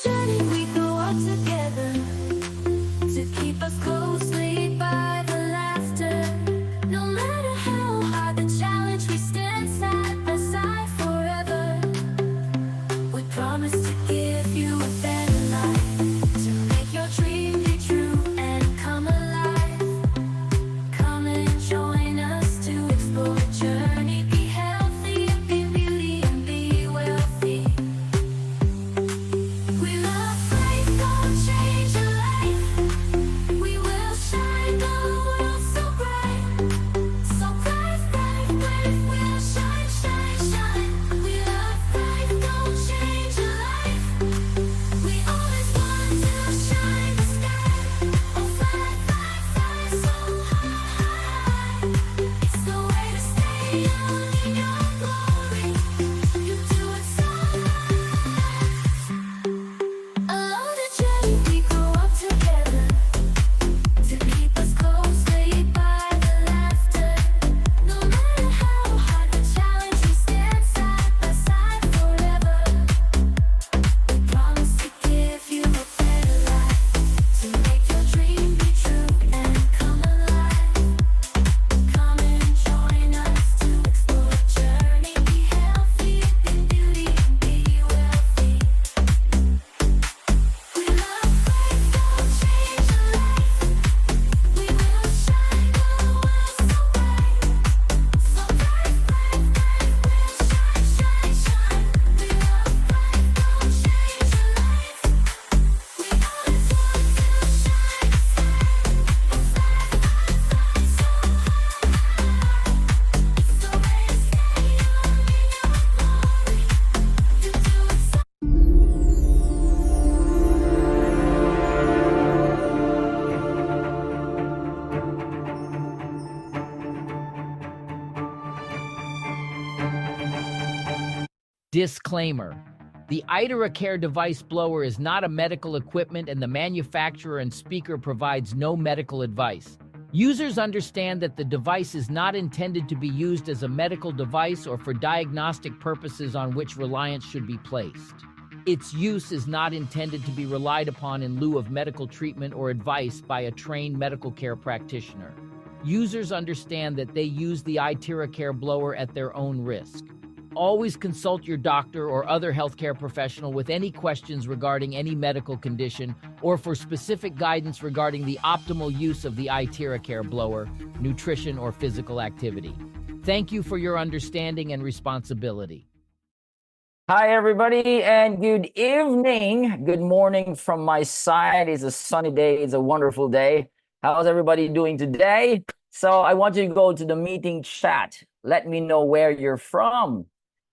journey we go on together to keep us closely by the laughter. No matter how hard the challenge, we stand side by side forever. We promise to give you a better life, to make your dream be true and come alive. Come and join us to explore a journey. Be healthy, be beauty, and be wealthy. We love Prife, gonna change your life. We will shine the world so bright. So bright, bright, bright, we'll shine, shine, shine. We love Prife, gonna change your life. We always want to shine the sky. Oh, fly, fly, fly so high. It's the way to stay young in your glory. You do it so right. Along the journey we go up together to keep us closely by the laughter. No matter how hard the challenge, we stand side by side forever. We promise to give you a better life, to make your dream be true and come alive. Come and join us to explore a journey. Be healthy, be beauty, and be wealthy. We love Prife, gonna change your life. We will shine the world so bright. So bright, bright, bright, we'll shine, shine, shine. We love Prife, gonna change your life. We always want to shine the sky. Oh, fly, fly, fly so high. It's the way to stay young in your glory. You do it so. Disclaimer. The Care device blower is not a medical equipment and the manufacturer and speaker provides no medical advice. Users understand that the device is not intended to be used as a medical device or for diagnostic purposes on which reliance should be placed. Its use is not intended to be relied upon in lieu of medical treatment or advice by a trained medical care practitioner. Users understand that they use the Care blower at their own risk. Always consult your doctor or other healthcare professional with any questions regarding any medical condition or for specific guidance regarding the optimal use of the Care blower, nutrition, or physical activity. Thank you for your understanding and responsibility. Hi, everybody, and good evening. Good morning from my side. It's a sunny day. It's a wonderful day. How's everybody doing today? So I want you to go to the meeting chat. Let me know where you're from.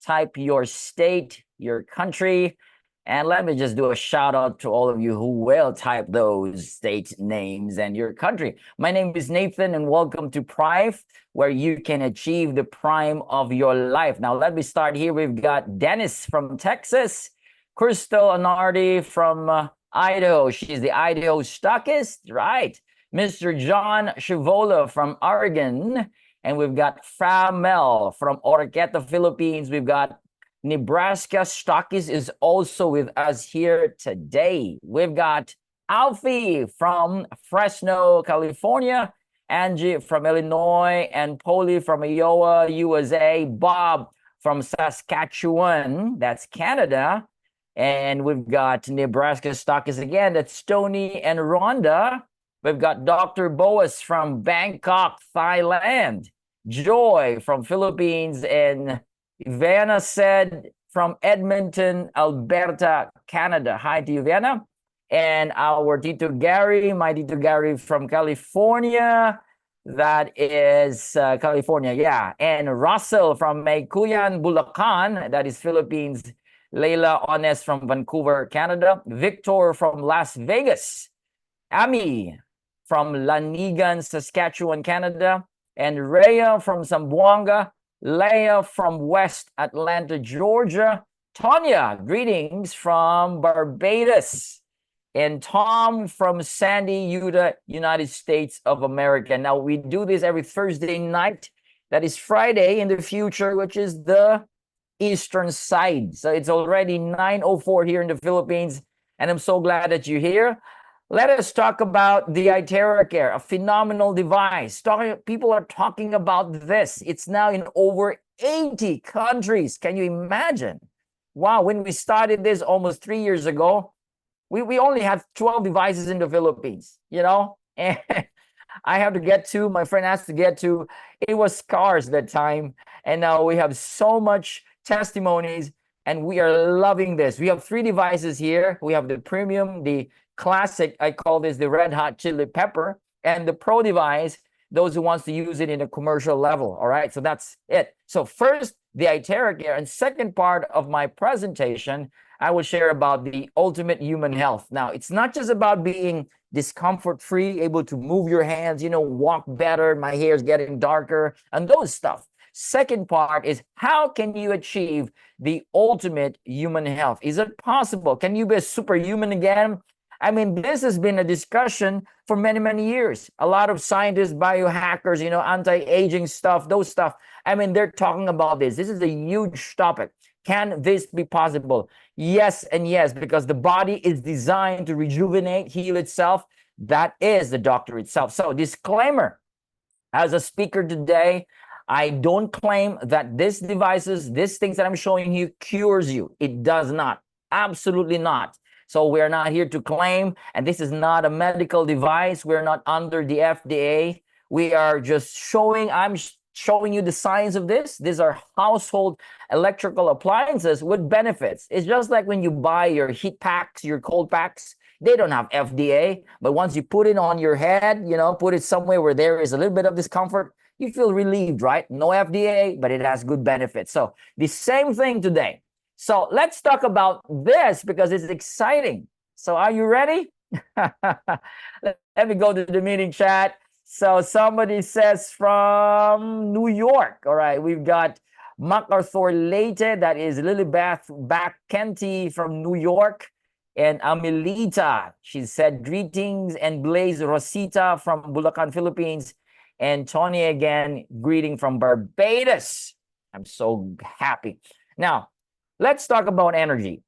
Type your state, your country, and let me just do a shout out to all of you who will type those state names and your country. My name is Nathan, and welcome to Prife, where you can achieve the prime of your life. Now, let me start here. We've got Dennis from Texas, Crystal Anardi from Idaho. She's the Idaho stockist, right? Mr. John Shivola from Oregon. And we've got Framel from Oroqueta, Philippines. We've got Nebraska stockist is also with us here today. We've got Alfie from Fresno, California. Angie from Illinois, and Polly from Iowa, USA. Bob from Saskatchewan, that's Canada. And we've got Nebraska stockist again, that's Tony and Rhonda. We've got Dr. Boas from Bangkok, Thailand. Joy from Philippines, and Ivana said from Edmonton, Alberta, Canada. Hi to Ivana. And our Tito Gary, my Tito Gary from California. That is California, yeah. And Russell from Maykuyan, Bulacan, that is Philippines. Leila Ones from Vancouver, Canada. Victor from Las Vegas. Ami from Lanigan, Saskatchewan, Canada. And Rhea from Zamboanga, Leah from West Atlanta, Georgia, Tanya, greetings from Barbados, and Tom from Sandy, Utah, United States of America. Now, we do this every Thursday night. That is Friday in the future, which is the eastern side. So it's already 9:04 here in the Philippines. and I'm so glad that you're here. Let us talk about the iTerracare, a phenomenal device. People are talking about this. It's now in over 80 countries. Can you imagine? Wow, when we started this almost 3 years ago, we only had 12 devices in the Philippines, And I have to get to, my friend has to get to. It was scarce that time. And now we have so much testimonies and we are loving this. We have three devices here. We have the premium, the classic, I call this the red hot chili pepper, and the pro device, those who wants to use it in a commercial level. All right, so that's it. So first, the iTerracare, and second part of my presentation, I will share about the ultimate human health. Now, it's not just about being discomfort free, able to move your hands, walk better, my hair is getting darker, and those stuff. Second part is how can you achieve the ultimate human health? Is it possible? Can you be a superhuman again? I mean, this has been a discussion for many, many years. A lot of scientists, biohackers, anti-aging stuff, those stuff. I mean, they're talking about this. This is a huge topic. Can this be possible? Yes and yes, because the body is designed to rejuvenate, heal itself. That is the doctor itself. So disclaimer, as a speaker today, I don't claim that these devices, these things that I'm showing you cures you. It does not. Absolutely not. So we're not here to claim, and this is not a medical device. We're not under the FDA. We are just showing, I'm showing you the science of this. These are household electrical appliances with benefits. It's just like when you buy your heat packs, your cold packs, they don't have FDA, but once you put it on your head, put it somewhere where there is a little bit of discomfort, you feel relieved, right? No FDA, but it has good benefits. So the same thing today. So let's talk about this because it's exciting. So are you ready? Let me go to the meeting chat. So somebody says from New York. All right, we've got MacArthur Leite, that is Lilybeth Kenty from New York. And Amelita, she said, greetings, and Blaze Rosita from Bulacan, Philippines. And Tony again, greeting from Barbados. I'm so happy. Now, let's talk about energy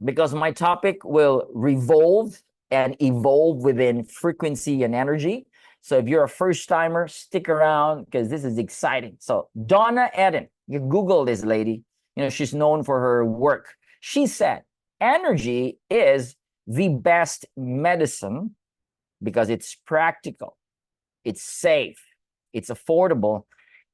because my topic will revolve and evolve within frequency and energy. So if you're a first timer, stick around because this is exciting. So Donna Eden, you Google this lady, she's known for her work. She said, energy is the best medicine because it's practical, it's safe, it's affordable,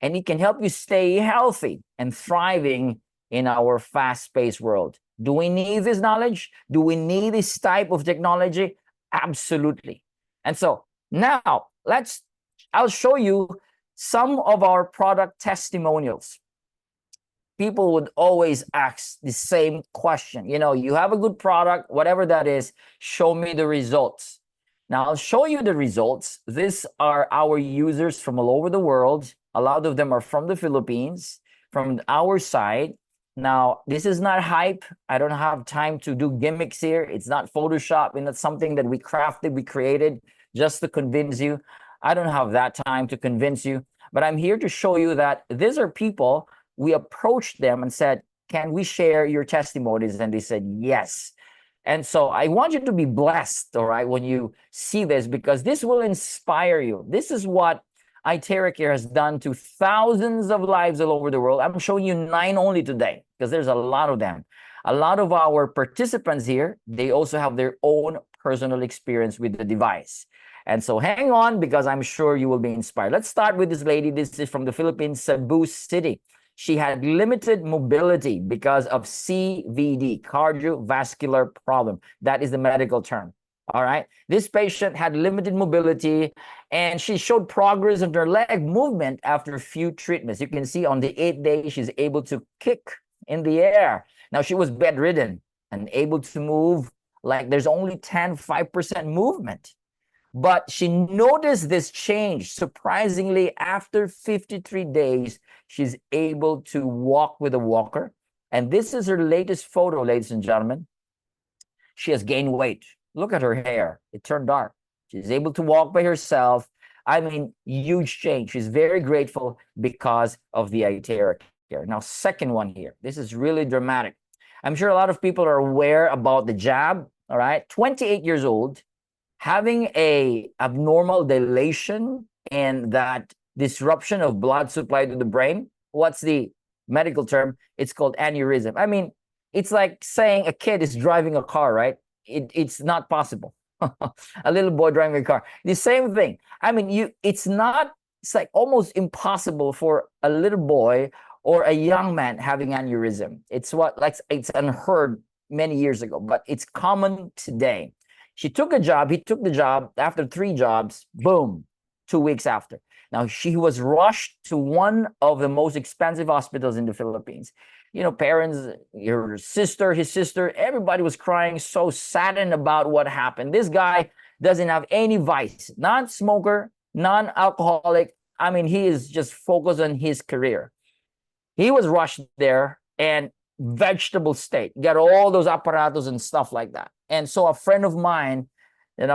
and it can help you stay healthy and thriving in our fast-paced world. Do we need this knowledge? Do we need this type of technology? Absolutely. And so now I'll show you some of our product testimonials. People would always ask the same question. You have a good product, whatever that is, show me the results. Now, I'll show you the results. These are our users from all over the world. A lot of them are from the Philippines, from our side. Now, this is not hype. I don't have time to do gimmicks here. It's not Photoshop, and it's something that we crafted, we created just to convince you. I don't have that time to convince you, but I'm here to show you that these are people. We approached them and said, can we share your testimonies? And they said, yes. And so I want you to be blessed, all right, when you see this, because this will inspire you. This is what iTerracare has done to thousands of lives all over the world. I'm showing you 9 only today because there's a lot of them. A lot of our participants here, they also have their own personal experience with the device. And so hang on because I'm sure you will be inspired. Let's start with this lady. This is from the Philippines, Cebu City. She had limited mobility because of CVD, cardiovascular problem. That is the medical term. All right. This patient had limited mobility and she showed progress of her leg movement after a few treatments. You can see on the 8th day, she's able to kick in the air. Now she was bedridden and able to move like there's only 5% movement. But she noticed this change. Surprisingly, after 53 days, she's able to walk with a walker. And this is her latest photo, ladies and gentlemen. She has gained weight. Look at her hair. It turned dark. She's able to walk by herself. I mean, huge change. She's very grateful because of the iTerracare. Now, second one here. This is really dramatic. I'm sure a lot of people are aware about the jab. all right, 28 years old, having a abnormal dilation and that disruption of blood supply to the brain. What's the medical term? It's called aneurysm. I mean, it's like saying a kid is driving a car, right? It's not possible. A little boy driving a car. The same thing. I mean, it's like almost impossible for a little boy or a young man having aneurysm. It's unheard many years ago, but it's common today. He took the job. After 3 jobs, boom, 2 weeks after. Now, she was rushed to one of the most expensive hospitals in the Philippines. Parents, his sister, everybody was crying, so saddened about what happened. This guy doesn't have any vice, non-smoker, non-alcoholic. I mean, he is just focused on his career. He was rushed there and vegetable state, got all those apparatus and stuff like that. And so a friend of mine,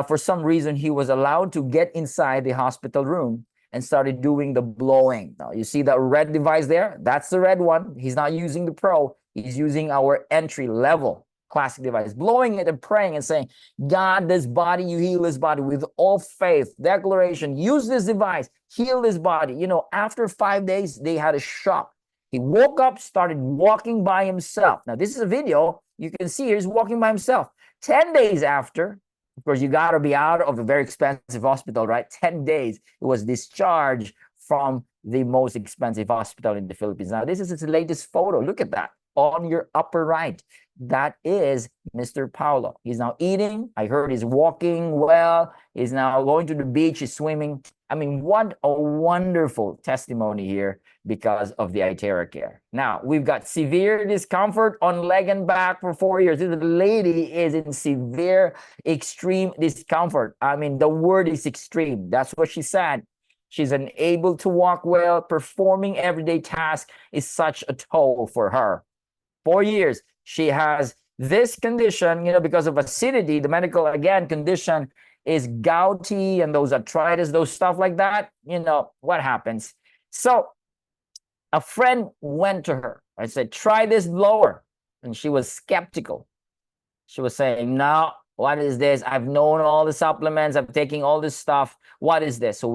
for some reason, he was allowed to get inside the hospital room and started doing the blowing. Now, you see that red device there? That's the red one. He's not using the Pro. He's using our entry level classic device, blowing it and praying and saying, God, this body, you heal this body with all faith, declaration, use this device, heal this body. After 5 days, they had a shock. He woke up, started walking by himself. Now, this is a video. You can see he's walking by himself. 10 days after, of course, you got to be out of a very expensive hospital, right? 10 days, he was discharged from the most expensive hospital in the Philippines. Now, this is his latest photo. Look at that on your upper right. That is Mr. Paulo. He's now eating. I heard he's walking well. He's now going to the beach. He's swimming. I mean, what a wonderful testimony here because of the iTerra Care. Now, we've got severe discomfort on leg and back for 4 years. The lady is in severe, extreme discomfort. I mean, the word is extreme. That's what she said. She's unable to walk well. Performing everyday tasks is such a toll for her. 4 years. She has this condition, because of acidity, the medical, again, condition is gouty and those arthritis, those stuff like that. What happens? So a friend went to her. I said, try this blower. And she was skeptical. She was saying, no, what is this? I've known all the supplements. I'm taking all this stuff. What is this? So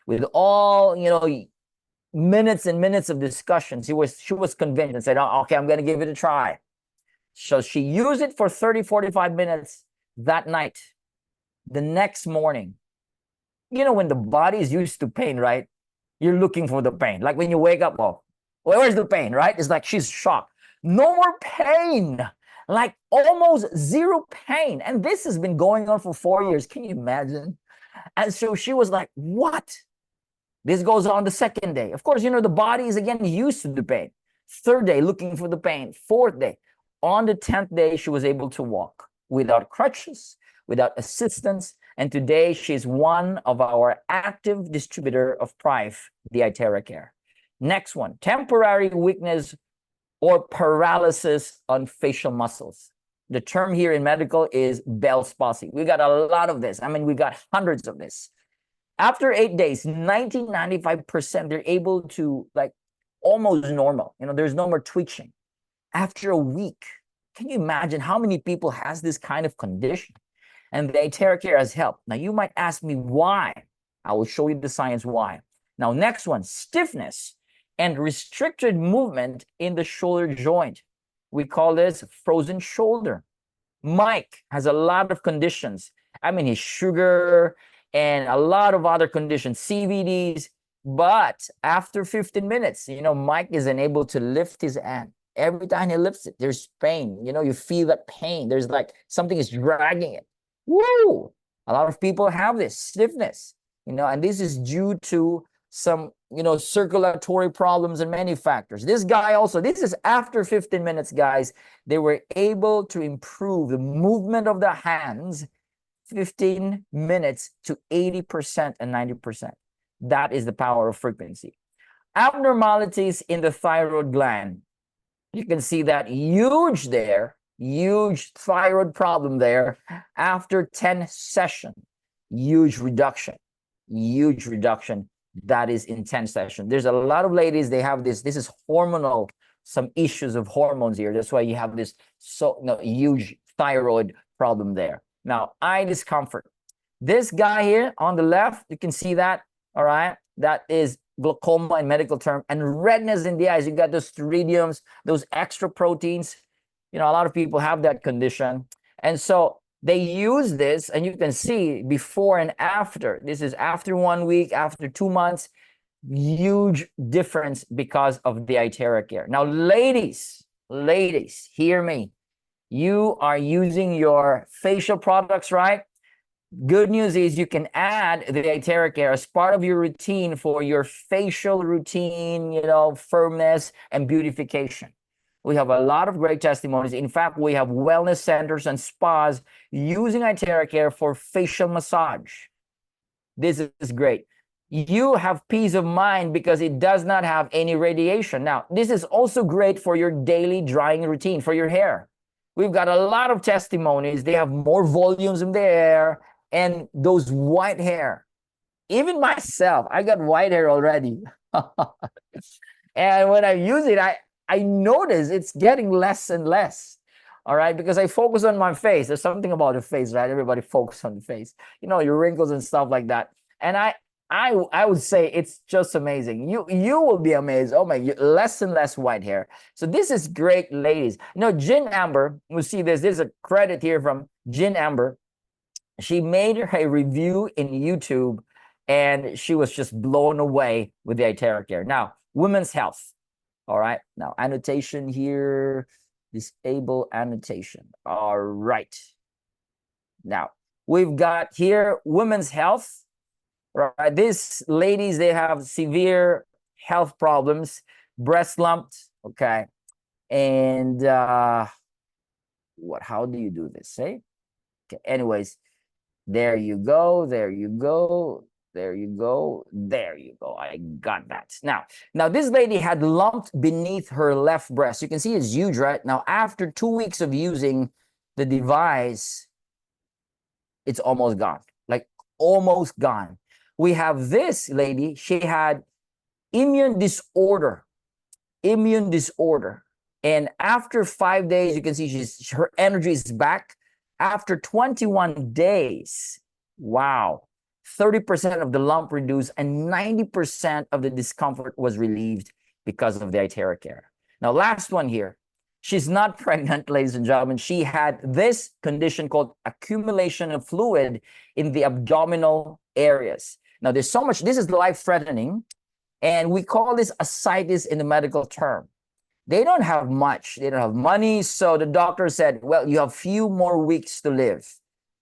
with all, minutes and minutes of discussion, she was convinced and said, oh, okay, I'm going to give it a try. So she used it for 30, 45 minutes that night. The next morning, when the body is used to pain, right? You're looking for the pain. Like when you wake up, well, where's the pain, right? It's like she's shocked. No more pain. Like almost zero pain. And this has been going on for 4 years. Can you imagine? And so she was like, what? This goes on the second day. Of course, the body is again used to the pain. Third day, looking for the pain. Fourth day. On the 10th day, she was able to walk without crutches, without assistance. And today, she's one of our active distributor of Prife, the iTerra Care. Next one, temporary weakness or paralysis on facial muscles. The term here in medical is Bell's palsy. We got a lot of this. I mean, we got hundreds of this. After 8 days, 95%, they're able to almost normal. There's no more twitching. After a week, can you imagine how many people has this kind of condition? And the iTerra Care has helped. Now, you might ask me why. I will show you the science why. Now, next one, stiffness and restricted movement in the shoulder joint. We call this frozen shoulder. Mike has a lot of conditions. I mean, his sugar and a lot of other conditions, CVDs. But after 15 minutes, Mike is unable to lift his hand. Every time he lifts it, there's pain. You feel that pain. There's like something is dragging it. Woo! A lot of people have this stiffness, and this is due to some, circulatory problems and many factors. This guy also, this is after 15 minutes, guys. They were able to improve the movement of the hands 15 minutes to 80% and 90%. That is the power of frequency. Abnormalities in the thyroid gland. You can see that huge thyroid problem there after 10 sessions. Huge reduction. That is in 10 sessions. There's a lot of ladies, they have this is hormonal, some issues of hormones here. That's why you have this huge thyroid problem there. Now, eye discomfort. This guy here on the left, you can see that, all right? That is glaucoma in medical term, and redness in the eyes. You got those iridiums, those extra proteins. You know, a lot of people have that condition. And so they use this, and you can see before and after. This is after 1 week, after 2 months, huge difference because of the Itera Care. Now, ladies, hear me. You are using your facial products, right? Good news is you can add the Itera Care as part of your routine for your facial routine, you know, firmness and beautification. We have a lot of great testimonies. In fact, we have wellness centers and spas using Itera Care for facial massage. This is great. You have peace of mind because it does not have any radiation. Now, this is also great for your daily drying routine for your hair. We've got a lot of testimonies. They have more volumes in their hair and those white hair. Even myself, I got white hair already. And when I use it, I notice it's getting less and less. All right, because I focus on my face. There's something about the face, right? Everybody focus on the face. You know, your wrinkles and stuff like that. And I would say it's just amazing. You will be amazed. Oh my, less and less white hair. So this is great, ladies. You know, Jin Amber, we see this. There's a credit here from Jin Amber. She made a review in YouTube, and she was just blown away with the Itera Care. Now, women's health. All right. Now, annotation here. Disable annotation. All right. Now, we've got here women's health. Right. These ladies, they have severe health problems, breast lumps. Okay. And how do you do this? Okay. Anyways, there you go. There you go. There you go. There you go. I got that. Now this lady had lump beneath her left breast. You can see it's huge, right? Now, after 2 weeks of using the device, it's almost gone. Like almost gone. We have this lady. She had immune disorder. And after 5 days, you can see her energy is back. After 21 days, wow, 30% of the lump reduced and 90% of the discomfort was relieved because of the Itera Care. Now, last one here. She's not pregnant, ladies and gentlemen. She had this condition called accumulation of fluid in the abdominal areas. Now, there's so much, this is life-threatening, and we call this ascites in the medical term. They don't have much. They don't have money, so the doctor said, well, you have few more weeks to live.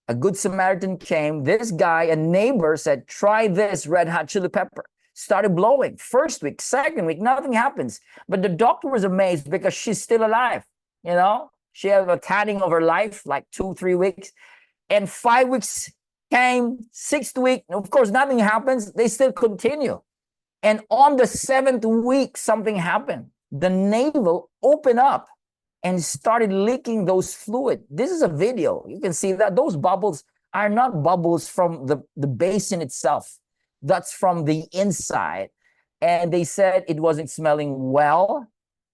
A good Samaritan came. This guy, a neighbor, said, try this red hot chili pepper. Started blowing. First week, second week, nothing happens. But the doctor was amazed because she's still alive. You know, she had a tatting of her life, like 2-3 weeks. And 5 weeks came, 6th week, of course, nothing happens. They still continue. And on the 7th week, something happened. The navel opened up and started leaking those fluid. This is a video. You can see that those bubbles are not bubbles from the basin itself. That's from the inside. And they said it wasn't smelling well.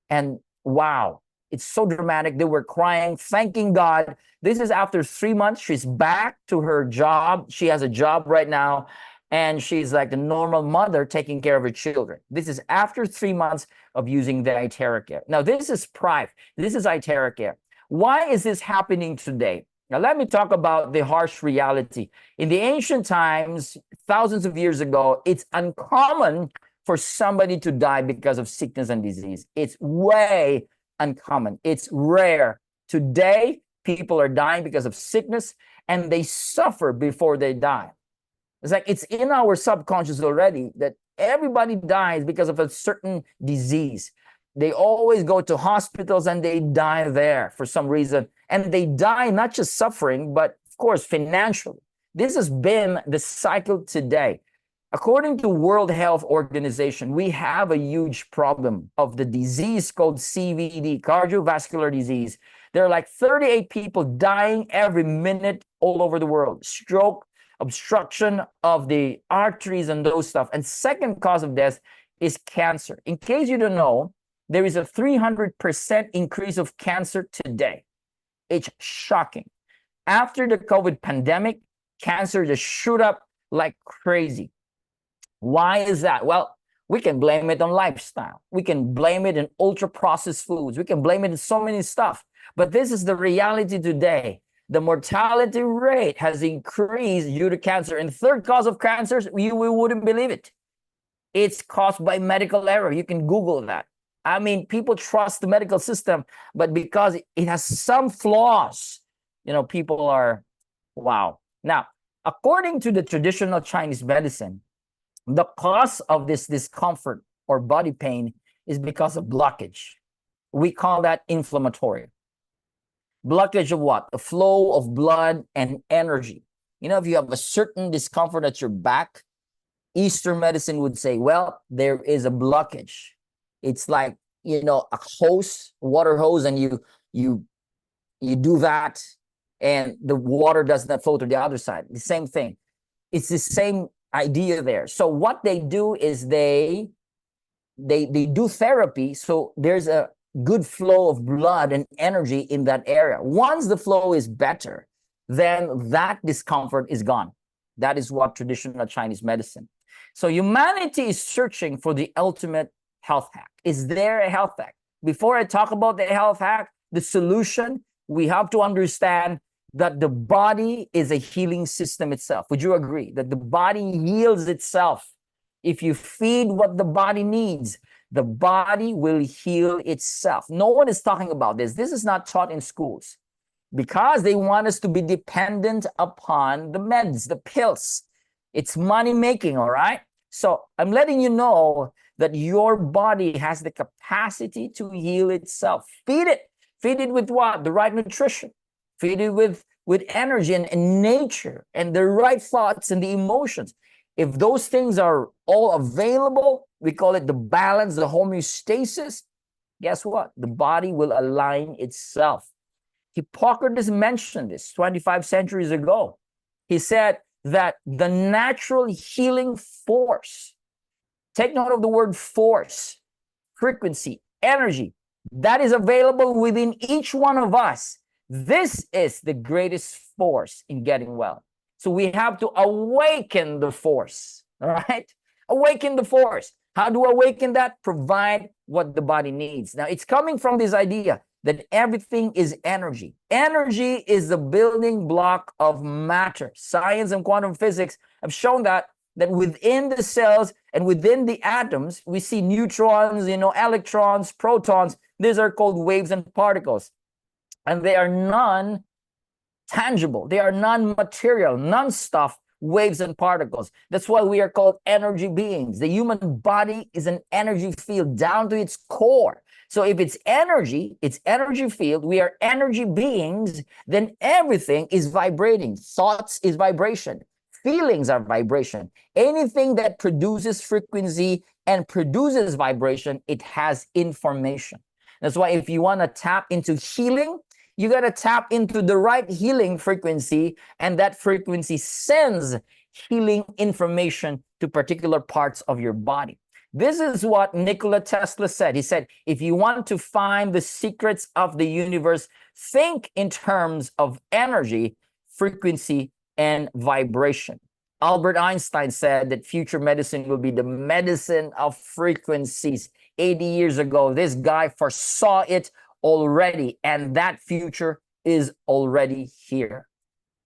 And wow, it's so dramatic. They were crying, thanking God. This is after 3 months. She's back to her job. She has a job right now. And she's like the normal mother taking care of her children. This is after 3 months of using the Itera Care. Now, this is Prife. This is Itera Care. Why is this happening today? Now, let me talk about the harsh reality. In the ancient times, thousands of years ago, it's uncommon for somebody to die because of sickness and disease. It's way uncommon. It's rare. Today, people are dying because of sickness, and they suffer before they die. It's like it's in our subconscious already that everybody dies because of a certain disease. They always go to hospitals and they die there for some reason. And they die not just suffering, but of course, financially. This has been the cycle today. According to World Health Organization, we have a huge problem of the disease called CVD, cardiovascular disease. There are like 38 people dying every minute all over the world. Stroke, obstruction of the arteries and those stuff. And second cause of death is cancer. In case you don't know, there is a 300% increase of cancer today. It's shocking. After the COVID pandemic, cancer just shoot up like crazy. Why is that? Well, we can blame it on lifestyle. We can blame it in ultra processed foods. We can blame it in so many stuff. But this is the reality today. The mortality rate has increased due to cancer. And the third cause of cancers, we wouldn't believe it. It's caused by medical error. You can Google that. I mean, people trust the medical system, but because it has some flaws, people are, wow. Now, according to the traditional Chinese medicine, the cause of this discomfort or body pain is because of blockage. We call that inflammatory. Blockage of what? The flow of blood and energy. If you have a certain discomfort at your back, Eastern medicine would say, well, there is a blockage. It's like, a hose, water hose, and you do that, and the water does not flow to the other side. The same thing. It's the same idea there. So what they do is they do therapy, so there's a good flow of blood and energy in that area. Once the flow is better, then that discomfort is gone. That is what traditional Chinese medicine. So humanity is searching for the ultimate health hack. Is there a health hack? Before I talk about the health hack, the solution, we have to understand that the body is a healing system itself. Would you agree that the body heals itself? If you feed what the body needs, the body will heal itself. No one is talking about this. This is not taught in schools because they want us to be dependent upon the meds, the pills. It's money making, all right? So I'm letting you know that your body has the capacity to heal itself. Feed it. Feed it with what? The right nutrition. Feed it with energy and nature and the right thoughts and the emotions. If those things are all available, we call it the balance, the homeostasis. Guess what? The body will align itself. Hippocrates mentioned this 25 centuries ago. He said that the natural healing force, take note of the word force, frequency, energy, that is available within each one of us. This is the greatest force in getting well. So we have to awaken the force, all right? Awaken the force. How do we awaken that? Provide what the body needs. Now, it's coming from this idea that everything is energy. Energy is the building block of matter. Science and quantum physics have shown that within the cells and within the atoms, we see neutrons, electrons, protons. These are called waves and particles. And they are non-tangible. They are non-material, non-stuff waves and particles. That's why we are called energy beings. The human body is an energy field down to its core. So if it's energy field, we are energy beings, then everything is vibrating. Thoughts is vibration. Feelings are vibration. Anything that produces frequency and produces vibration, it has information. That's why if you want to tap into healing, you got to tap into the right healing frequency, and that frequency sends healing information to particular parts of your body. This is what Nikola Tesla said. He said, if you want to find the secrets of the universe, think in terms of energy, frequency, and vibration. Albert Einstein said that future medicine will be the medicine of frequencies. 80 years ago, this guy foresaw it already, and that future is already here.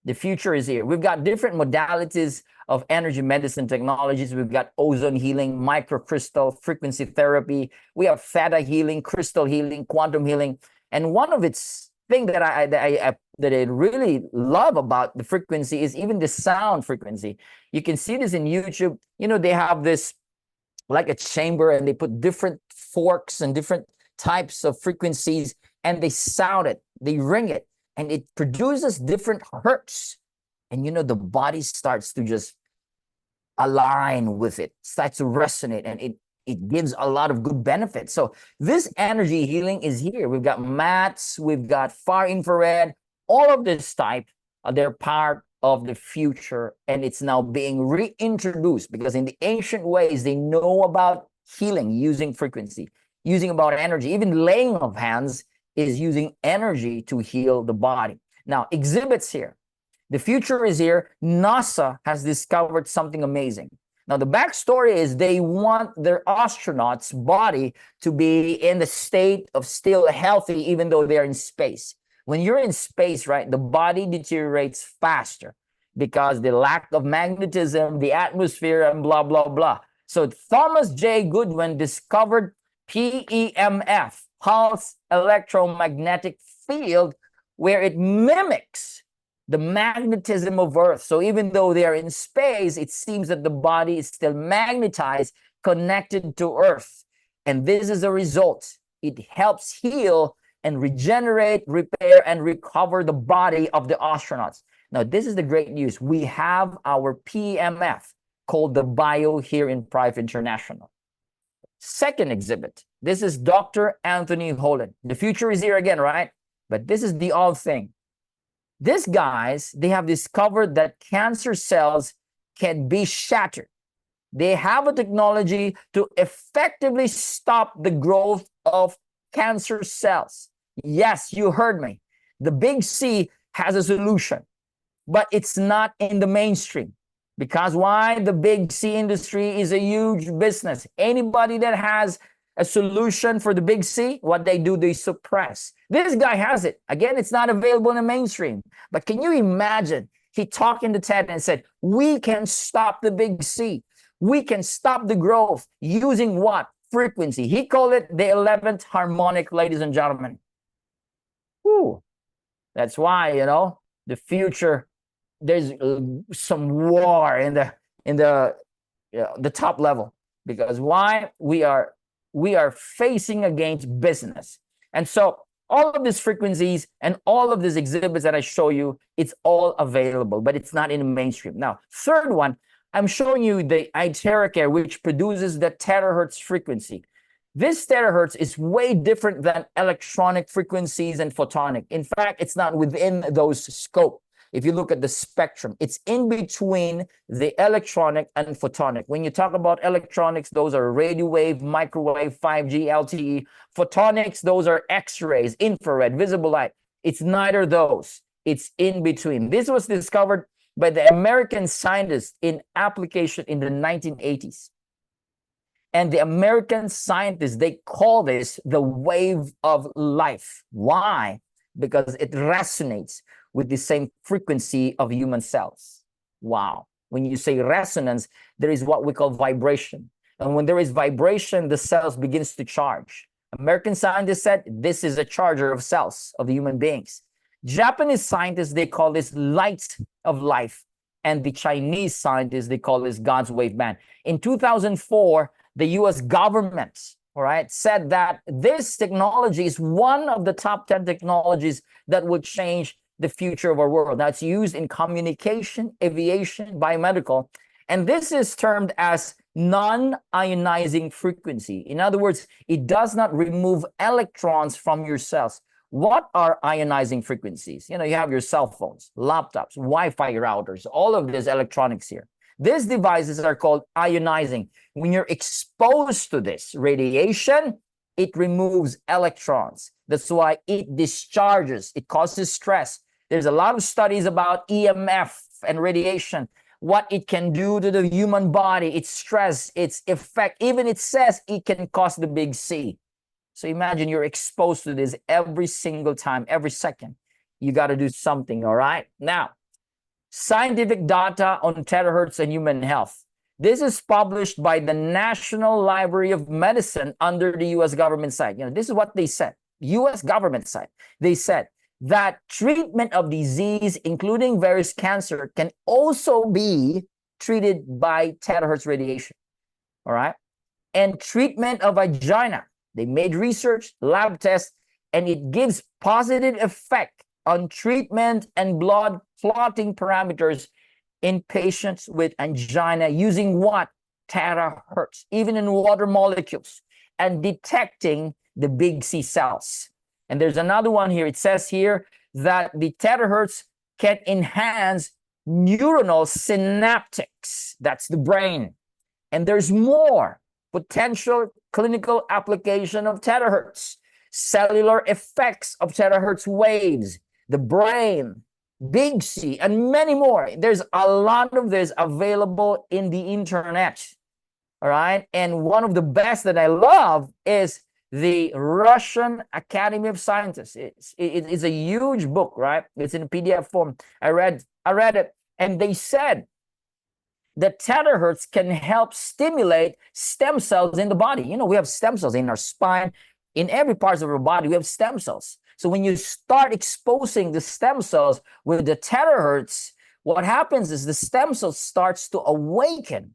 The future is here. We've got different modalities of energy medicine technologies. We've got ozone healing, microcrystal, frequency therapy. We have theta healing, crystal healing, quantum healing. And one of its thing that I really love about the frequency is even the sound frequency. You can see this in YouTube. They have this like a chamber, and they put different forks and different types of frequencies, and they sound it, they ring it, and it produces different hertz. And the body starts to just align with it, starts to resonate, and it gives a lot of good benefits. So this energy healing is here. We've got mats, we've got far infrared, all of this type, they're part of the future, and it's now being reintroduced because in the ancient ways, they know about healing using frequency, using about energy. Even laying of hands is using energy to heal the body. Now, exhibits here. The future is here. NASA has discovered something amazing. Now, the backstory is they want their astronauts' body to be in the state of still healthy, even though they're in space. When you're in space, right, the body deteriorates faster because the lack of magnetism, the atmosphere, and blah, blah, blah. So Thomas J. Goodwin discovered PEMF, pulse electromagnetic field, where it mimics the magnetism of Earth. So even though they are in space, it seems that the body is still magnetized, connected to Earth. And this is a result. It helps heal and regenerate, repair, and recover the body of the astronauts. Now, this is the great news. We have our PMF called the Bio here in Prife International. Second exhibit. This is Dr. Anthony Holland. The future is here again, right? But this is the odd thing. These guys, they have discovered that cancer cells can be shattered. They have a technology to effectively stop the growth of cancer cells. Yes, you heard me. The big C has a solution, but it's not in the mainstream. Because why? The big C industry is a huge business. Anybody that has a solution for the big C, what they do, they suppress. This guy has it. Again, it's not available in the mainstream. But can you imagine? He talked in the TED and said, we can stop the big C. We can stop the growth using what? Frequency. He called it the 11th harmonic, ladies and gentlemen. Whew. That's why, the future, there's some war in the top level. Because why? We are facing against business. And so all of these frequencies and all of these exhibits that I show you, it's all available, but it's not in the mainstream. Now, third one, I'm showing you the Iteracare, which produces the terahertz frequency. This terahertz is way different than electronic frequencies and photonic. In fact, it's not within those scope. If you look at the spectrum, it's in between the electronic and photonic. When you talk about electronics, those are radio wave, microwave, 5G, LTE. Photonics, those are X-rays, infrared, visible light. It's neither of those. It's in between. This was discovered by the American scientists in application in the 1980s. And the American scientists, they call this the wave of life. Why? Because it resonates with the same frequency of human cells. Wow. When you say resonance, there is what we call vibration. And when there is vibration, the cells begins to charge. American scientists said this is a charger of cells of the human beings. Japanese scientists, they call this light of life. And the Chinese scientists, they call this God's wave band. In 2004, the US government, all right, said that this technology is one of the top 10 technologies that will change the future of our world. Now, it's used in communication, aviation, biomedical, and this is termed as non-ionizing frequency. In other words, it does not remove electrons from your cells. What are ionizing frequencies? You have your cell phones, laptops, Wi-Fi routers, all of these electronics here. These devices are called ionizing. When you're exposed to this radiation, it removes electrons. That's why it discharges. It causes stress. There's a lot of studies about EMF and radiation, what it can do to the human body, its stress, its effect. Even it says it can cause the big C. So imagine you're exposed to this every single time, every second. You got to do something, all right? Now, scientific data on terahertz and human health. This is published by the National Library of Medicine under the U.S. government site. This is what they said. U.S. government site. They said that treatment of disease, including various cancer, can also be treated by terahertz radiation. All right? And treatment of vagina. They made research, lab tests, and it gives positive effect on treatment and blood clotting parameters in patients with angina using what? Terahertz, even in water molecules, and detecting the big C cells. And there's another one here. It says here that the terahertz can enhance neuronal synaptics. That's the brain. And there's more potential clinical application of terahertz, cellular effects of terahertz waves, the brain, Big C, and many more. There's a lot of this available in the internet. All right. And one of the best that I love is the Russian Academy of Sciences. It's a huge book, right? It's in PDF form. I read it, and they said that terahertz can help stimulate stem cells in the body. You know, we have stem cells in our spine, in every part of our body, we have stem cells. So when you start exposing the stem cells with the terahertz, what happens is the stem cell starts to awaken.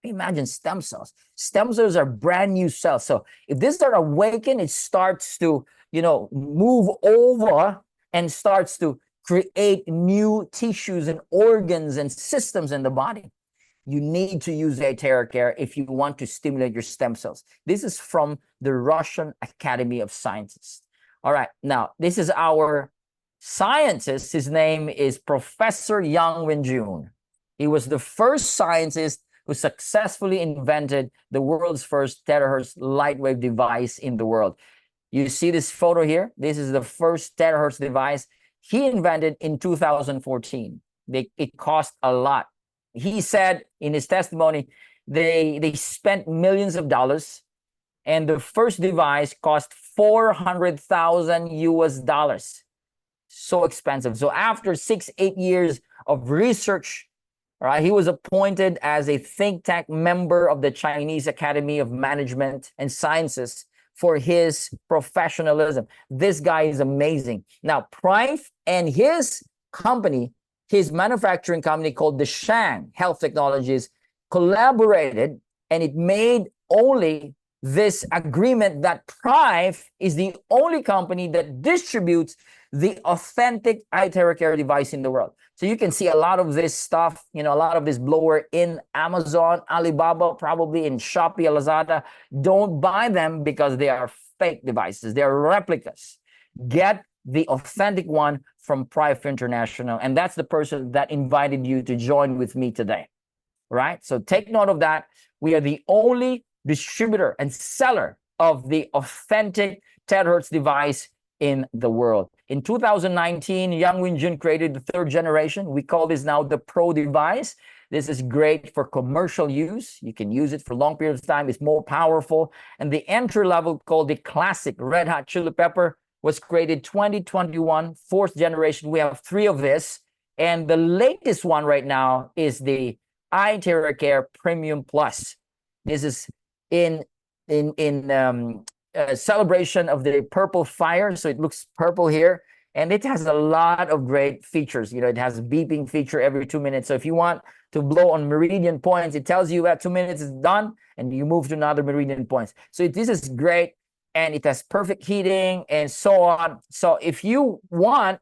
Imagine stem cells. Stem cells are brand new cells. So if this start awaken, it starts to, move over and starts to create new tissues and organs and systems in the body. You need to use Care if you want to stimulate your stem cells. This is from the Russian Academy of Sciences. All right, now this is our scientist. His name is Professor Yang Wenjun. He was the first scientist who successfully invented the world's first terahertz lightwave device in the world. You see this photo here? This is the first terahertz device he invented in 2014. It cost a lot. He said in his testimony, they spent millions of dollars, and the first device cost 400,000 US dollars. So expensive. So after 6-8 years of research, right, he was appointed as a think tank member of the Chinese Academy of Management and Sciences for his professionalism. This guy is amazing. Now, Prife and his company, his manufacturing company called the Shang Health Technologies, collaborated, and it made only this agreement that Prife is the only company that distributes the authentic Care device in the world. So you can see a lot of this stuff, a lot of this blower in Amazon, Alibaba, probably in Shopee, Lazada. Don't buy them because they are fake devices. They are replicas. Get the authentic one from Prife International. And that's the person that invited you to join with me today, right? So take note of that. We are the only distributor and seller of the authentic terahertz device in the world. In 2019, Yang Wenjun created the third generation. We call this now the Pro device. This is great for commercial use. You can use it for long periods of time. It's more powerful. And the entry level, called the Classic Red Hot Chili Pepper, was created 2021, fourth generation. We have 3 of this. And the latest one right now is the Care Premium Plus. This is in celebration of the purple fire. So it looks purple here. And it has a lot of great features. It has a beeping feature every 2 minutes. So if you want to blow on meridian points, it tells you at 2 minutes is done, and you move to another meridian points. So this is great, and it has perfect heating and so on. So if you want,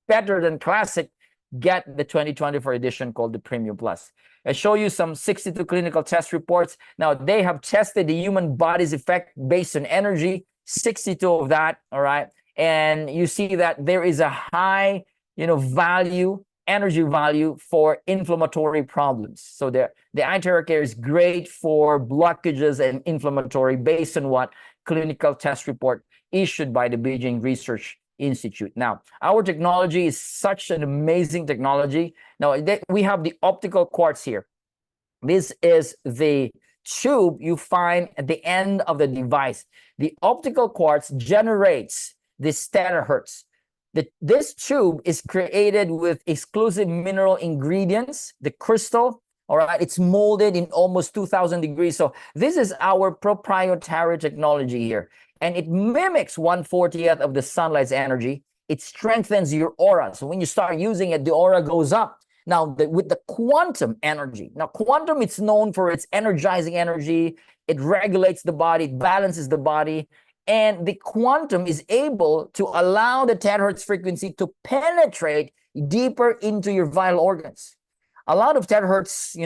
better than Classic, get the 2024 edition called the Premium Plus. I show you some 62 clinical test reports. Now, they have tested the human body's effect based on energy, 62 of that, all right? And you see that there is a high, energy value for inflammatory problems. So the Care is great for blockages and inflammatory based on what clinical test report issued by the Beijing Research Institute. Now, our technology is such an amazing technology. Now, we have the optical quartz here. This is the tube you find at the end of the device. The optical quartz generates this terahertz. This tube is created with exclusive mineral ingredients, the crystal. All right, it's molded in almost 2,000 degrees. So this is our proprietary technology here. And it mimics 1/40th of the sunlight's energy. It strengthens your aura. So when you start using it, the aura goes up. Now, with the quantum energy. Now, quantum, it's known for its energizing energy. It regulates the body, it balances the body. And the quantum is able to allow the terahertz frequency to penetrate deeper into your vital organs. A lot of terahertz,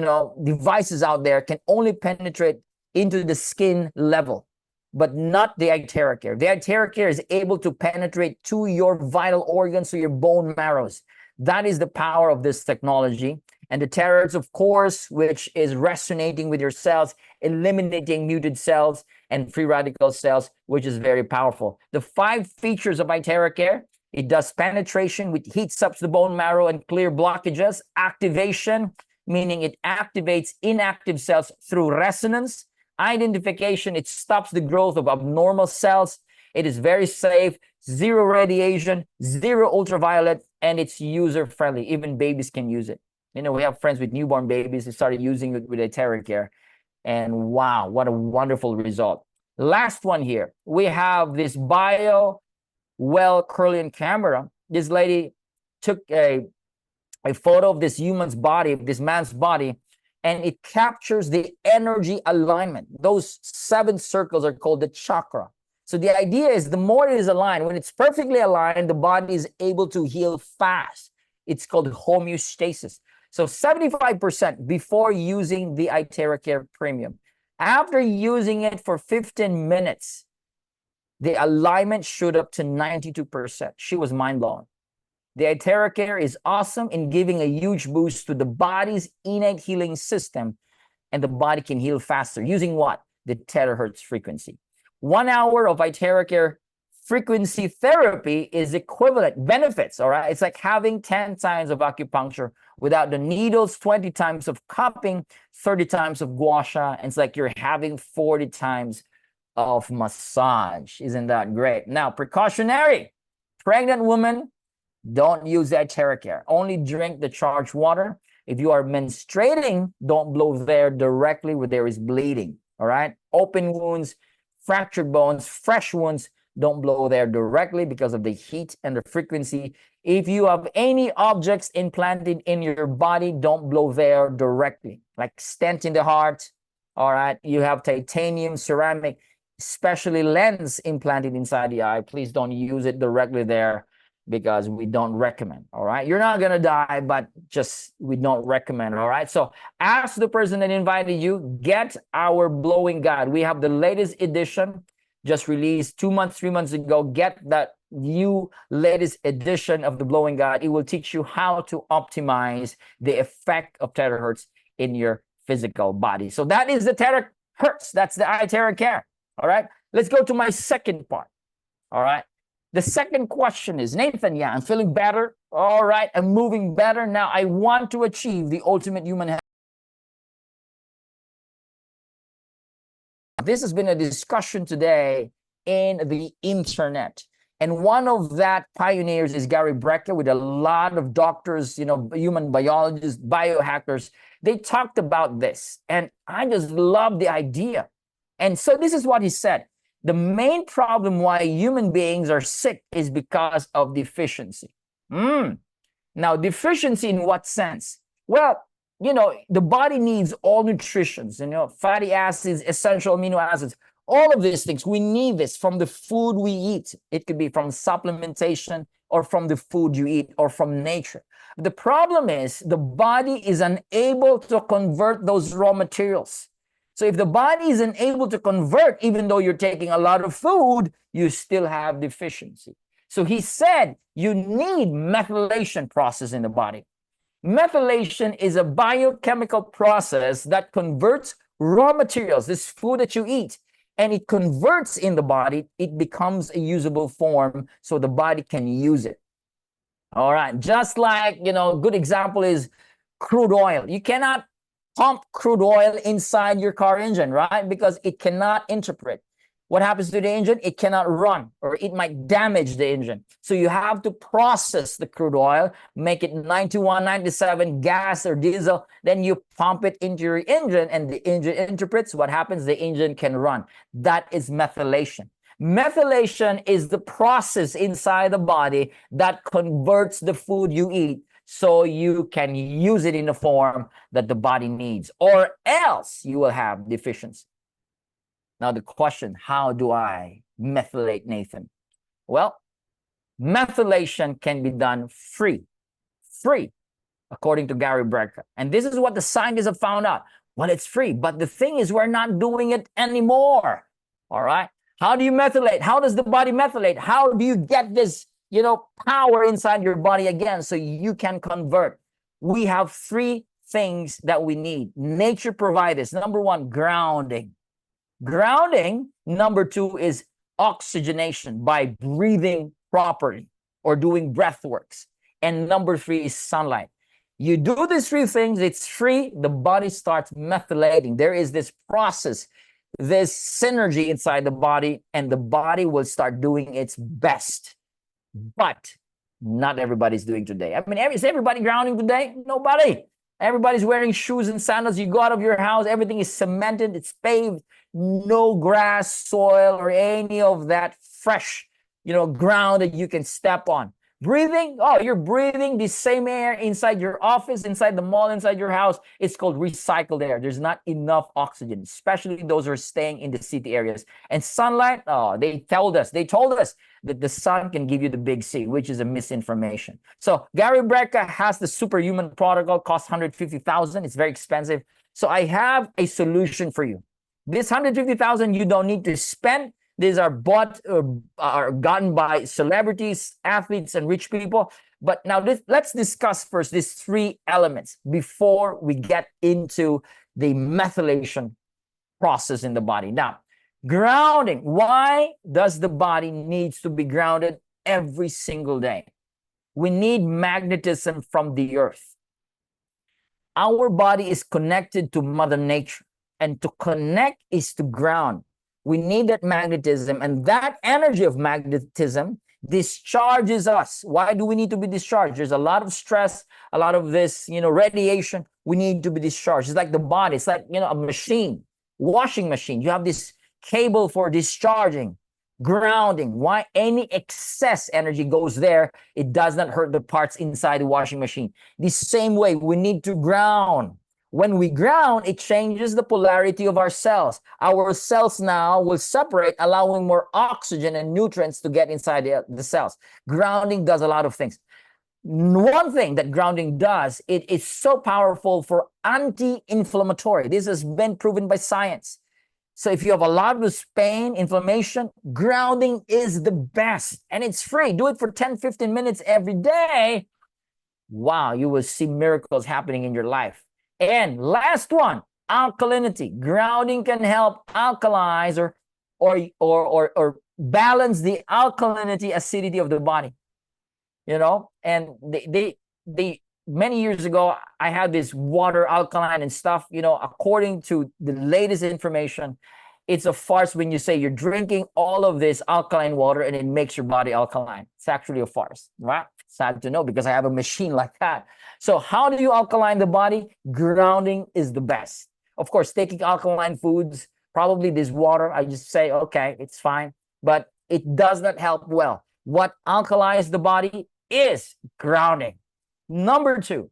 devices out there can only penetrate into the skin level, but not the Care. The Care is able to penetrate to your vital organs, to your bone marrows. That is the power of this technology. And the terahertz, of course, which is resonating with your cells, eliminating muted cells and free radical cells, which is very powerful. The 5 features of Care It does penetration, which heats up the bone marrow and clear blockages. Activation, meaning it activates inactive cells through resonance. Identification, it stops the growth of abnormal cells. It is very safe, zero radiation, zero ultraviolet, and it's user-friendly. Even babies can use it. You know, we have friends with newborn babies who started using it with Care, and wow, what a wonderful result. Last one here, we have this Bio Well Curlian camera. This lady took a photo of this human's body, of this man's body, and it captures the energy alignment. Those 7 circles are called the chakra. So the idea is the more it is aligned, when it's perfectly aligned, the body is able to heal fast. It's called homeostasis. So 75% before using the Care Premium. After using it for 15 minutes, the alignment shot up to 92%. She was mind blown. The Care is awesome in giving a huge boost to the body's innate healing system, and the body can heal faster using what? The terahertz frequency. 1 hour of Care frequency therapy is equivalent benefits, all right? It's like having 10 times of acupuncture without the needles, 20 times of cupping, 30 times of gua sha, and it's like you're having 40 times of massage. Isn't that great? Now, precautionary. Pregnant women, don't use Care. Only drink the charged water. If you are menstruating, don't blow there directly where there is bleeding, all right? Open wounds, fractured bones, fresh wounds, don't blow there directly because of the heat and the frequency. If you have any objects implanted in your body, don't blow there directly, like stent in the heart, all right? You have titanium, ceramic, especially lens implanted inside the eye. Please don't use it directly there because we don't recommend, all right? You're not gonna die, but just we don't recommend, all right? So ask the person that invited you, get our blowing guide. We have the latest edition, just released 2 months, 3 months ago. Get that new latest edition of the blowing guide. It will teach you how to optimize the effect of terahertz in your physical body. So that is the terahertz. That's the Care. All right. Let's go to my second part. All right. The second question is, Nathan, yeah, I'm feeling better. All right. I'm moving better. Now I want to achieve the ultimate human health. This has been a discussion today in the internet. And one of that pioneers is Gary Brecka, with a lot of doctors, you know, human biologists, biohackers. They talked about this, and I just love the idea. And so this is what he said. The main problem why human beings are sick is because of deficiency. Now, deficiency in what sense? Well, you know, the body needs all nutritions, you know, fatty acids, essential amino acids, all of these things. We need this from the food we eat. It could be from supplementation or from the food you eat or from nature. The problem is the body is unable to convert those raw materials. So if the body is unable to convert, even though you're taking a lot of food, you still have deficiency. So he said you need methylation process in the body. Methylation is a biochemical process that converts raw materials, this food that you eat, and it converts in the body. It becomes a usable form so the body can use it. All right. Just like, you know, a good example is crude oil. You cannot pump crude oil inside your car engine, right? Because it cannot interpret. What happens to the engine? It cannot run, or it might damage the engine. So you have to process the crude oil, make it 91, 97 gas or diesel, then you pump it into your engine and the engine interprets. What happens? The engine can run. That is methylation. Methylation is the process inside the body that converts the food you eat so you can use it in the form that the body needs, or else you will have deficiency. Now the question, how do I methylate, Nathan? Well, methylation can be done free, according to Gary Brecka. And this is what the scientists have found out. Well, it's free, but the thing is we're not doing it anymore, all right? How do you methylate? How does the body methylate? How do you get this, you know, power inside your body again so you can convert? We have 3 things that we need. Nature provides this. Number 1, grounding. Grounding. Number 2 is oxygenation, by breathing properly. or doing breath works. And number 3 is sunlight. You do these 3 things, it's free, the body starts methylating. There is this process, this synergy inside the body, and the body will start doing its best. But not everybody's doing today. I mean, is everybody grounding today? Nobody. Everybody's wearing shoes and sandals. You go out of your house, everything is cemented, it's paved, no grass, soil, or any of that fresh, ground that you can step on. Breathing, oh, you're breathing the same air inside your office, inside the mall, inside your house. It's called recycled air. There's not enough oxygen, especially those who are staying in the city areas. And sunlight, oh, they told us that the sun can give you the big C, which is a misinformation. So Gary Brecka has the superhuman protocol, costs $150,000. It's very expensive. So I have a solution for you. This $150,000 you don't need to spend. These are bought or are gotten by celebrities, athletes, and rich people. But now let's discuss first these 3 elements before we get into the methylation process in the body. Now, grounding. Why does the body needs to be grounded every single day? We need magnetism from the earth. Our body is connected to Mother Nature, and to connect is to ground. We need that magnetism, and that energy of magnetism discharges us. Why do we need to be discharged? There's a lot of stress, a lot of this, radiation. We need to be discharged. It's like the body. It's like, a machine, washing machine. You have this cable for discharging, grounding. Why? Any excess energy goes there. It does not hurt the parts inside the washing machine. The same way, we need to ground. When we ground, it changes the polarity of our cells. Our cells now will separate, allowing more oxygen and nutrients to get inside the cells. Grounding does a lot of things. One thing that grounding does, it is so powerful for anti-inflammatory. This has been proven by science. So if you have a lot of this pain, inflammation, grounding is the best. And it's free. Do it for 10, 15 minutes every day. Wow, you will see miracles happening in your life. And last one, alkalinity. Grounding can help alkalize or balance the alkalinity, acidity of the body. And they many years ago, I had this water alkaline and stuff. According to the latest information, it's a farce when you say you're drinking all of this alkaline water and it makes your body alkaline. It's actually a farce, right? Sad to know, because I have a machine like that. So how do you alkaline the body? Grounding is the best. Of course, taking alkaline foods, probably this water, I just say, okay, it's fine. But it does not help well. What alkalinizes the body is grounding. Number 2,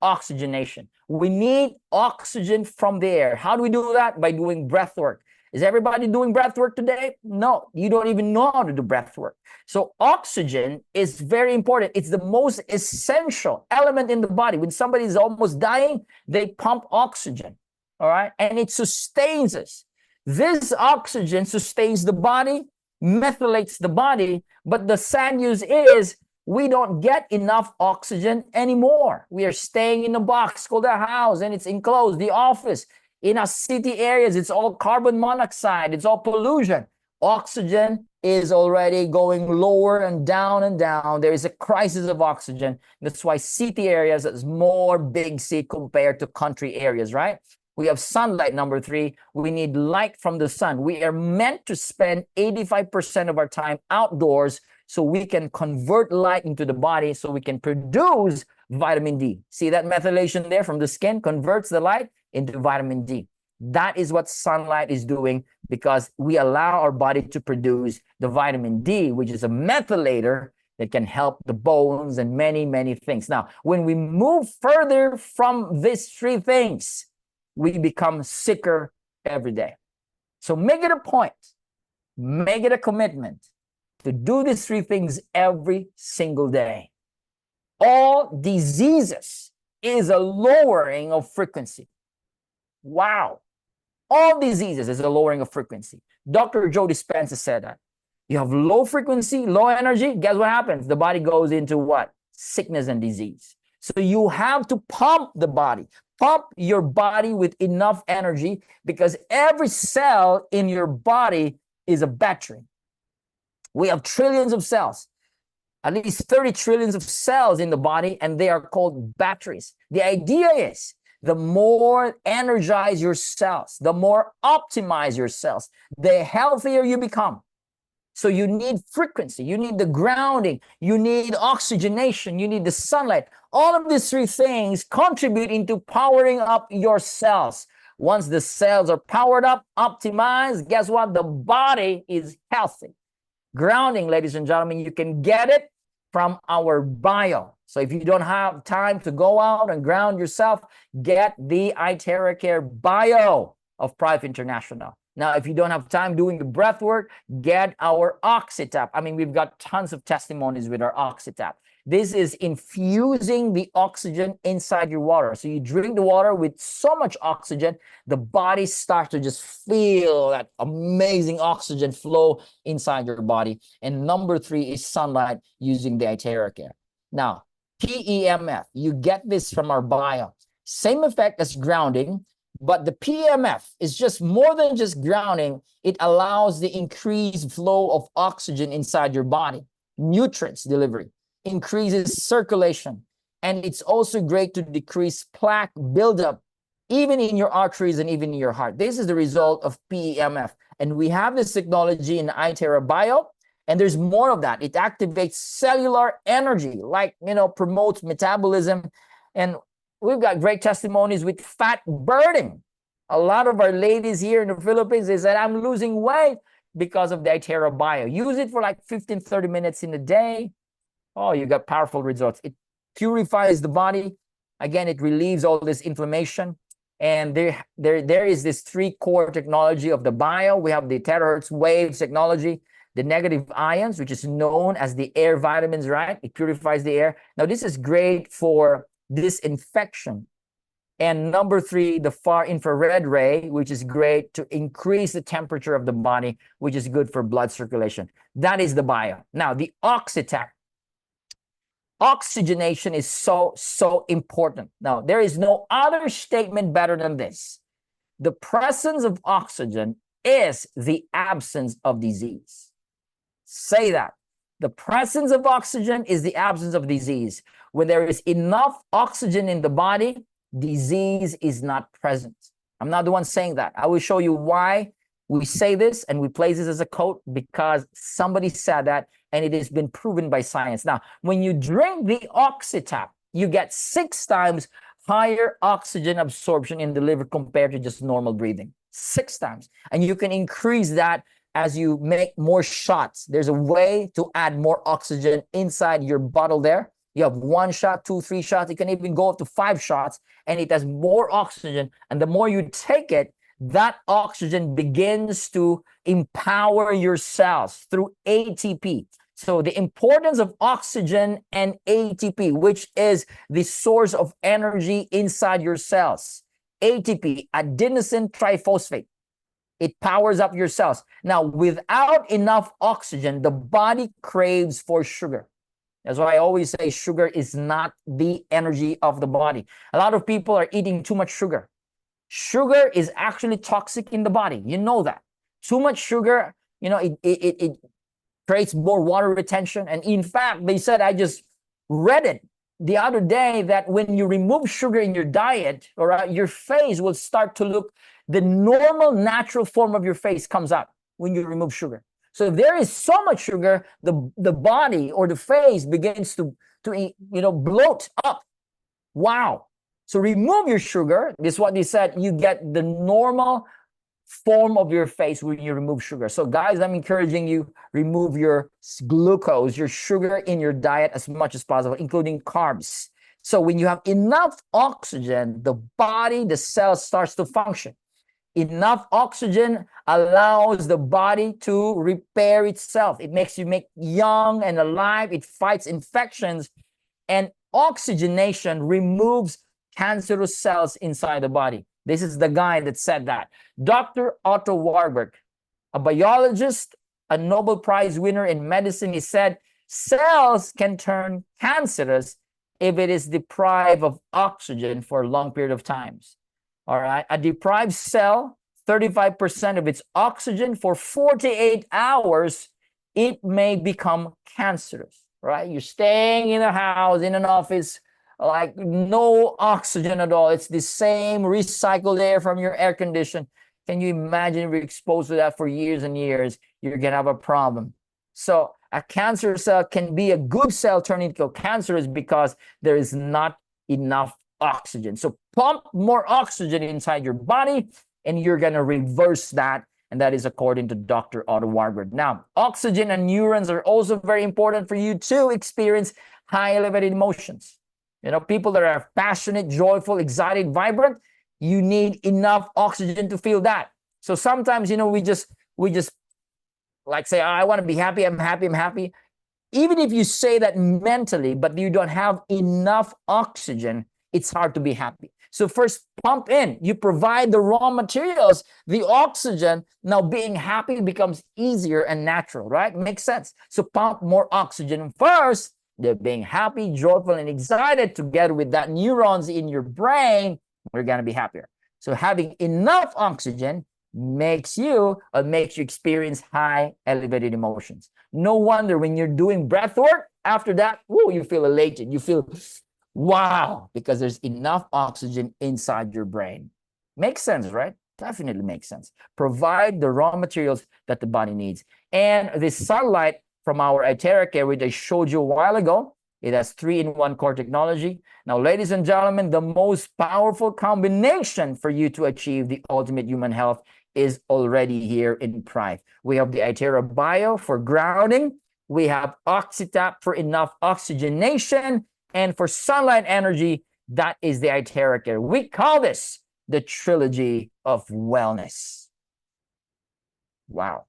oxygenation. We need oxygen from the air. How do we do that? By doing breath work. Is everybody doing breath work today? No, you don't even know how to do breath work. So oxygen is very important. It's the most essential element in the body. When somebody is almost dying, they pump oxygen, all right? And it sustains us. This oxygen sustains the body, methylates the body, but the sad news is we don't get enough oxygen anymore. We are staying in a box called a house, and it's enclosed, the office. In our city areas, it's all carbon monoxide. It's all pollution. Oxygen is already going lower and down and down. There is a crisis of oxygen. That's why city areas is more big C compared to country areas, right? We have sunlight, number 3. We need light from the sun. We are meant to spend 85% of our time outdoors so we can convert light into the body so we can produce vitamin D. See that methylation there from the skin converts the light into vitamin D. That is what sunlight is doing, because we allow our body to produce the vitamin D, which is a methylator that can help the bones and many, many things. Now, when we move further from these 3 things, we become sicker every day. So make it a point, make it a commitment to do these 3 things every single day. All diseases is a lowering of frequency. Wow. All diseases is a lowering of frequency. Dr. Joe Dispenza said that. You have low frequency, low energy, guess what happens? The body goes into what? Sickness and disease. So you have to pump the body. Pump your body with enough energy, because every cell in your body is a battery. We have trillions of cells. at least 30 trillions of cells in the body, and they are called batteries. The idea is the more energized your cells, the more optimized your cells, the healthier you become. So you need frequency, you need the grounding, you need oxygenation, you need the sunlight. All of these three things contribute into powering up your cells. Once the cells are powered up, optimized, guess what? The body is healthy. Grounding, ladies and gentlemen, you can get it from our bio. So if you don't have time to go out and ground yourself, get the iTerracare bio of Prife International. Now, if you don't have time doing the breath work, get our OxyTap. I mean, we've got tons of testimonies with our OxyTap. This is infusing the oxygen inside your water. So you drink the water with so much oxygen, the body starts to just feel that amazing oxygen flow inside your body. And number 3 is sunlight using the iTerracare. Now, PEMF, you get this from our bio. Same effect as grounding, but the PEMF is just more than just grounding. It allows the increased flow of oxygen inside your body, nutrients delivery, increases circulation, and it's also great to decrease plaque buildup, even in your arteries and even in your heart. This is the result of PEMF, and we have this technology in iTerra Bio, and there's more of that. It activates cellular energy, like, promotes metabolism, and we've got great testimonies with fat burning. A lot of our ladies here in the Philippines, they said, I'm losing weight because of the iTerra Bio. Use it for like 15, 30 minutes in a day. Oh, you got powerful results. It purifies the body. Again, it relieves all this inflammation. And there is this 3 core technology of the bio. We have the terahertz waves technology, the negative ions, which is known as the air vitamins, right? It purifies the air. Now, this is great for disinfection. And number 3, the far infrared ray, which is great to increase the temperature of the body, which is good for blood circulation. That is the bio. Now, the OxyTap. Oxygenation is so important. Now, there is no other statement better than this. The presence of oxygen is the absence of disease. Say that. The presence of oxygen is the absence of disease. When there is enough oxygen in the body, disease is not present. I'm not the one saying that. I will show you why we say this and we place this as a quote, because somebody said that and it has been proven by science. Now, when you drink the OxyTap, you get 6 times higher oxygen absorption in the liver compared to just normal breathing. 6 times. And you can increase that as you make more shots. There's a way to add more oxygen inside your bottle there. You have 1 shot, 2, 3 shots. You can even go up to 5 shots, and it has more oxygen. And the more you take it, that oxygen begins to empower your cells through ATP. So the importance of oxygen and ATP, which is the source of energy inside your cells. ATP, adenosine triphosphate. It powers up your cells. Now, without enough oxygen, the body craves for sugar. That's why I always say sugar is not the energy of the body. A lot of people are eating too much sugar. Sugar is actually toxic in the body. You know that. Too much sugar, it creates more water retention. And in fact, they said, I just read it the other day, that when you remove sugar in your diet, all right, your face will start to look, the normal natural form of your face comes out when you remove sugar. So if there is so much sugar, the body or the face begins to bloat up. Wow. So remove your sugar. This is what they said. You get the normal form of your face when you remove sugar. So guys, I'm encouraging you, remove your glucose, your sugar in your diet as much as possible, including carbs. So when you have enough oxygen, the body, the cell starts to function. Enough oxygen allows the body to repair itself. It makes you young and alive. It fights infections. And oxygenation removes cancerous cells inside the body. This is the guy that said that. Dr. Otto Warburg, a biologist, a Nobel Prize winner in medicine, he said, cells can turn cancerous if it is deprived of oxygen for a long period of times. All right. A deprived cell, 35% of its oxygen for 48 hours, it may become cancerous. right? You're staying in a house, in an office, like no oxygen at all. It's the same recycled air from your air condition. Can you imagine if you're exposed to that for years and years? You're gonna have a problem. So a cancer cell can be a good cell turning into cancerous because there is not enough oxygen. So pump more oxygen inside your body, and you're gonna reverse that. And that is according to Dr. Otto Warburg. Now, oxygen and neurons are also very important for you to experience high elevated emotions. You know, people that are passionate, joyful, excited, vibrant, you need enough oxygen to feel that. So sometimes, you know, we just like say, oh, I want to be happy, I'm happy, I'm happy. Even if you say that mentally, but you don't have enough oxygen, it's hard to be happy. So first, pump in. You provide the raw materials, the oxygen. Now being happy becomes easier and natural, right? Makes sense. So pump more oxygen first. They're being happy, joyful, and excited together with that neurons in your brain. We're going to be happier. So having enough oxygen makes you experience high elevated emotions. No wonder when you're doing breath work, after that, woo, you feel elated. You feel wow, because there's enough oxygen inside your brain. Makes sense, right? Definitely makes sense. Provide the raw materials that the body needs. And the sunlight from our etheric air, which I showed you a while ago, it has 3-in-1 core technology. Now, ladies and gentlemen, the most powerful combination for you to achieve the ultimate human health is already here in Prife. We have the Itera Bio for grounding. We have OxyTap for enough oxygenation. And for sunlight energy, that is the Itera Care. We call this the trilogy of wellness. Wow.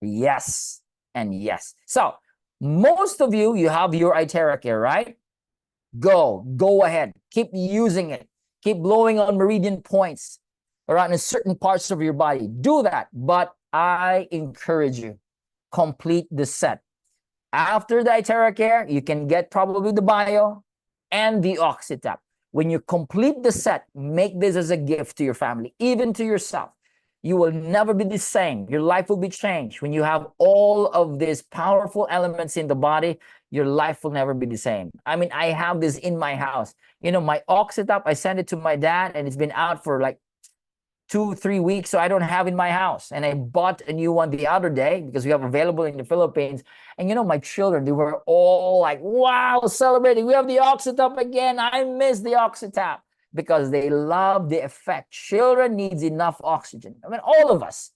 Yes and yes. So most of you, you have your Itera Care, right? Go ahead. Keep using it. Keep blowing on meridian points around in certain parts of your body. Do that. But I encourage you, complete the set. After the Itera Care, you can get probably the Bio and the OxyTap. When you complete the set, make this as a gift to your family, even to yourself. You will never be the same. Your life will be changed. When you have all of these powerful elements in the body, your life will never be the same. I mean, I have this in my house. You know, my OxyTap, I sent it to my dad, and it's been out for like 2-3 weeks, so I don't have in my house. And I bought a new one the other day because we have available in the Philippines. And you know, my children, they were all like, wow, celebrating. We have the OxyTap again. I miss the OxyTap, because they love the effect. Children needs enough oxygen. I mean, all of us,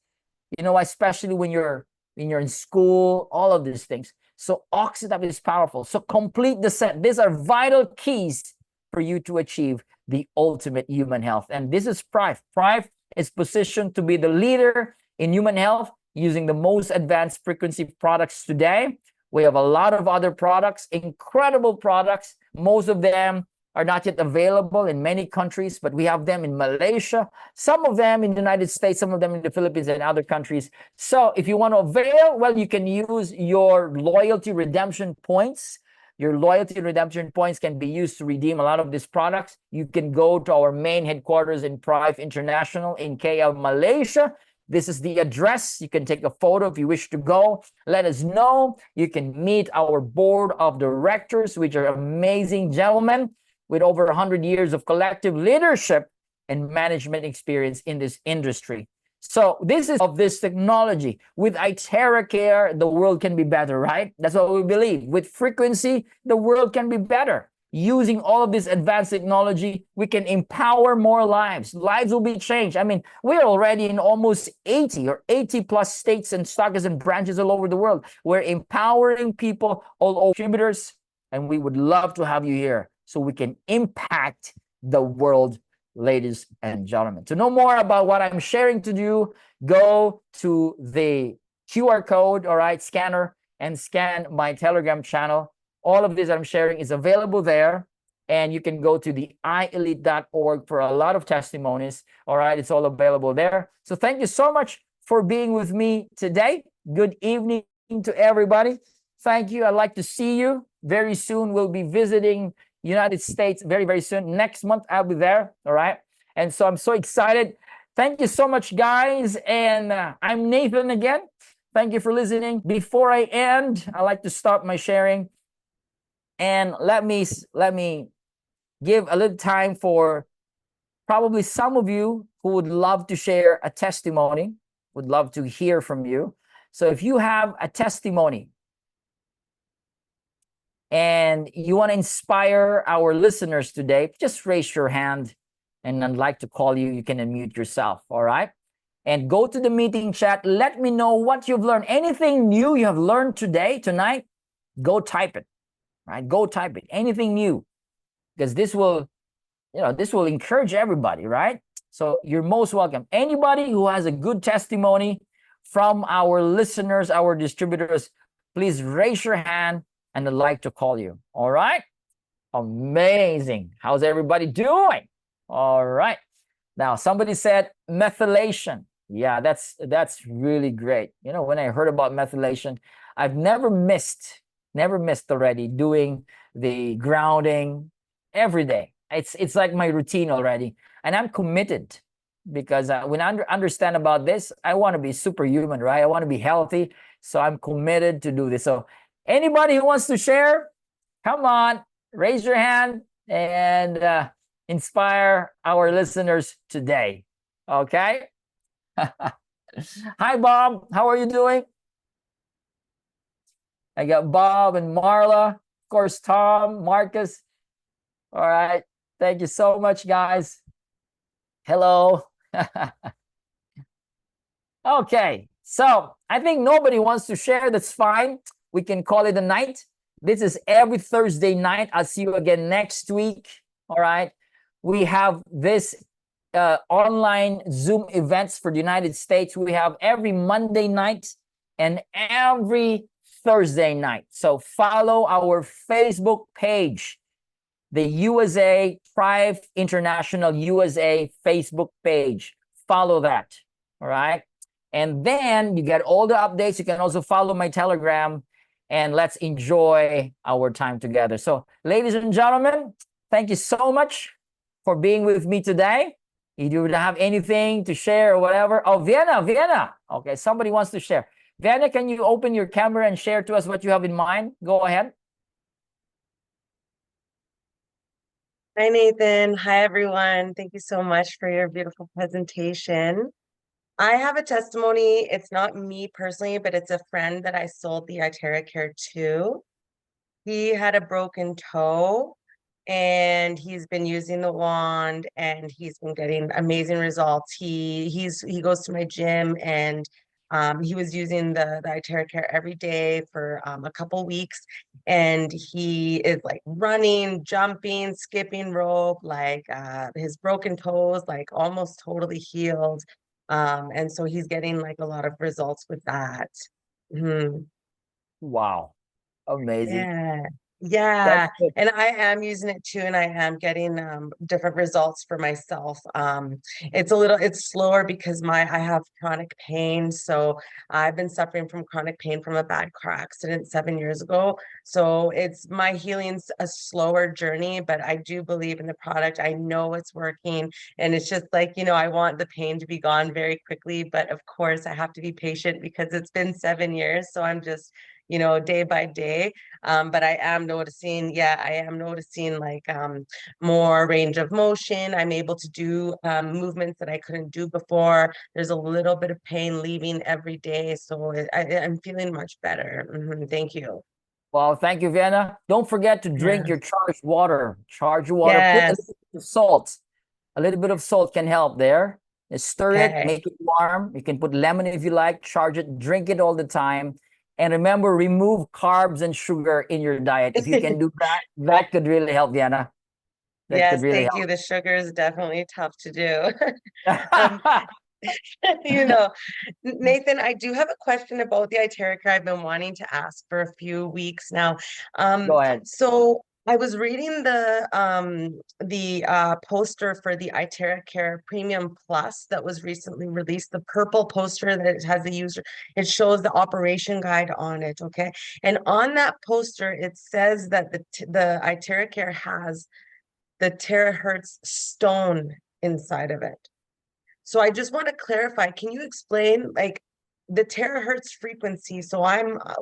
you know, especially when you're in school, all of these things. So OxyTap is powerful. So complete the set. These are vital keys for you to achieve the ultimate human health. And this is Prife. Prife is positioned to be the leader in human health using the most advanced frequency products today. We have a lot of other products, incredible products. Most of them are not yet available in many countries, but we have them in Malaysia, some of them in the United States, some of them in the Philippines and other countries. So if you want to avail, well, you can use your loyalty redemption points. Your loyalty redemption points can be used to redeem a lot of these products. You can go to our main headquarters in Prife International in KL, Malaysia. This is the address. You can take a photo if you wish to go. Let us know. You can meet our board of directors, which are amazing gentlemen with over 100 years of collective leadership and management experience in this industry. So this is of this technology. With Itera Care, the world can be better, right? That's what we believe. With frequency, the world can be better. Using all of this advanced technology, we can empower more lives. Lives will be changed. I mean, we're already in almost 80 or 80 plus states and stockers and branches all over the world. We're empowering people, all over distributors, and we would love to have you here so we can impact the world, ladies and gentlemen. To know more about what I'm sharing to you, go to the QR code, all right, scanner, and scan my Telegram channel. All of this I'm sharing is available there. And you can go to the ielite.org for a lot of testimonies. All right, it's all available there. So thank you so much for being with me today. Good evening to everybody. Thank you. I'd like to see you very soon. We'll be visiting United States very, very soon. Next month, I'll be there. All right. And so I'm so excited. Thank you so much, guys. And I'm Nathan again. Thank you for listening. Before I end, I like to stop my sharing And let me give a little time for probably some of you who would love to share a testimony, would love to hear from you. So if you have a testimony and you want to inspire our listeners today, just raise your hand and I'd like to call you. You can unmute yourself. All right. And go to the meeting chat. Let me know what you've learned. Anything new you have learned today, tonight, go type it. Right? Go type it. Anything new. Because this will, this will encourage everybody, right? So you're most welcome. Anybody who has a good testimony from our listeners, our distributors, please raise your hand and I'd like to call you. All right? Amazing. How's everybody doing? All right. Now, somebody said methylation. Yeah, that's really great. When I heard about methylation, I've never missed already doing the grounding every day. It's like my routine already, and I'm committed because when I understand about this, I want to be superhuman, right? I want to be healthy, so I'm committed to do this. So, anybody who wants to share, come on, raise your hand and inspire our listeners today. Okay. Hi, Bob. How are you doing? I got Bob and Marla, of course, Tom, Marcus. All right. Thank you so much, guys. Hello. Okay. So I think nobody wants to share. That's fine. We can call it a night. This is every Thursday night. I'll see you again next week. All right. We have this online Zoom events for the United States. We have every Monday night and every Thursday night. So follow our Facebook page, the USA Prife International USA Facebook page. Follow that. All right. And then you get all the updates. You can also follow my Telegram and let's enjoy our time together. So, ladies and gentlemen, thank you so much for being with me today. If you would have anything to share or whatever. Oh, Vienna. Okay, somebody wants to share. Vienna, can you open your camera and share to us what you have in mind? Go ahead. Hi, Nathan. Hi, everyone. Thank you so much for your beautiful presentation. I have a testimony. It's not me personally, but it's a friend that I sold the iTerra to. He had a broken toe and he's been using the wand and he's been getting amazing results. He goes to my gym and he was using the iTerra every day for a couple weeks, and he is like running, jumping, skipping rope, like his broken toes like almost totally healed. And so he's getting like a lot of results with that. Mhm. Wow. Amazing. Yeah. That's Yeah, good. and I am using it too, and I am getting different results for myself. It's slower because I have chronic pain, so I've been suffering from chronic pain from a bad car accident 7 years ago. So it's my healing's a slower journey, but I do believe in the product. I know it's working, and it's just like, I want the pain to be gone very quickly, but of course I have to be patient because it's been 7 years, so I'm just, day by day. But I am noticing, like more range of motion. I'm able to do movements that I couldn't do before. There's a little bit of pain leaving every day. So I'm feeling much better. Thank you. Well, thank you, Vienna. Don't forget to Yeah. drink your charged water. Charge your water. Put a Yes. little bit of salt. A little bit of salt can help there. Stir it, Okay. make it warm. You can put lemon if you like, charge it, drink it all the time. And remember, remove carbs and sugar in your diet. If you can do that, that could really help, Vienna. That could Yes, really thank help. you. The sugar is definitely tough to do. Um, you know, Nathan, I do have a question about the iTerra I've been wanting to ask for a few weeks now. Go ahead. So I was reading the poster for the iTerra Care Premium Plus that was recently released, the purple poster that it has the user, it shows the operation guide on it, okay? And on that poster, it says that the iTerra Care has the terahertz stone inside of it. So I just want to clarify, can you explain like the terahertz frequency? So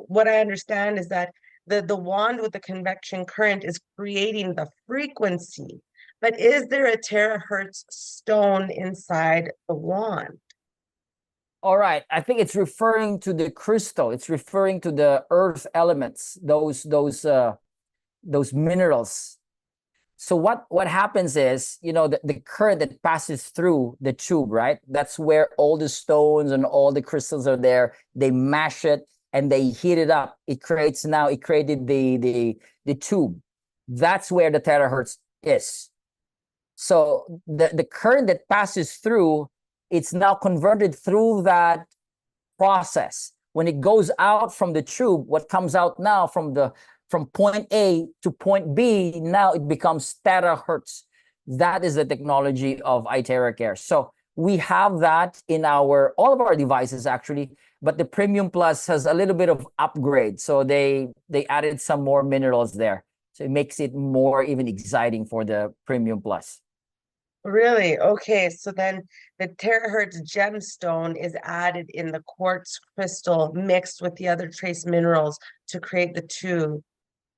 what I understand is that the wand with the convection current is creating the frequency. But is there a terahertz stone inside the wand? All right. I think it's referring to the crystal. It's referring to the earth elements, those minerals. So what happens is, the current that passes through the tube, right? That's where all the stones and all the crystals are there. They mash it and they heat it up. It created the tube. That's where the terahertz is. So the current that passes through, it's now converted through that process. When it goes out from the tube, what comes out now from point A to point B, now it becomes terahertz. That is the technology of iTeraCare. So we have that in all of our devices actually, but the Premium Plus has a little bit of upgrade. So they added some more minerals there. So it makes it more even exciting for the Premium Plus. Really? Okay, so then the terahertz gemstone is added in the quartz crystal mixed with the other trace minerals to create the tube.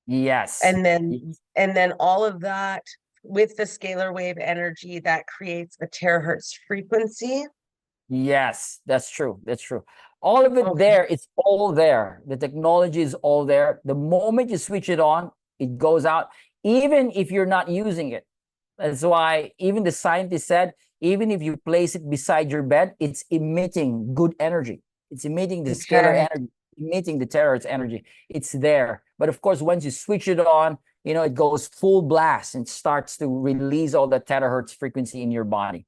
Yes. And then all of that with the scalar wave energy that creates a terahertz frequency. Yes, that's true. That's true. All of it Okay. there, it's all there. The technology is all there. The moment you switch it on, it goes out, even if you're not using it. That's why even the scientists said, even if you place it beside your bed, it's emitting good energy. It's emitting the scalar Okay. energy, emitting the terahertz energy. It's there. But of course, once you switch it on, it goes full blast and starts to release all the terahertz frequency in your body.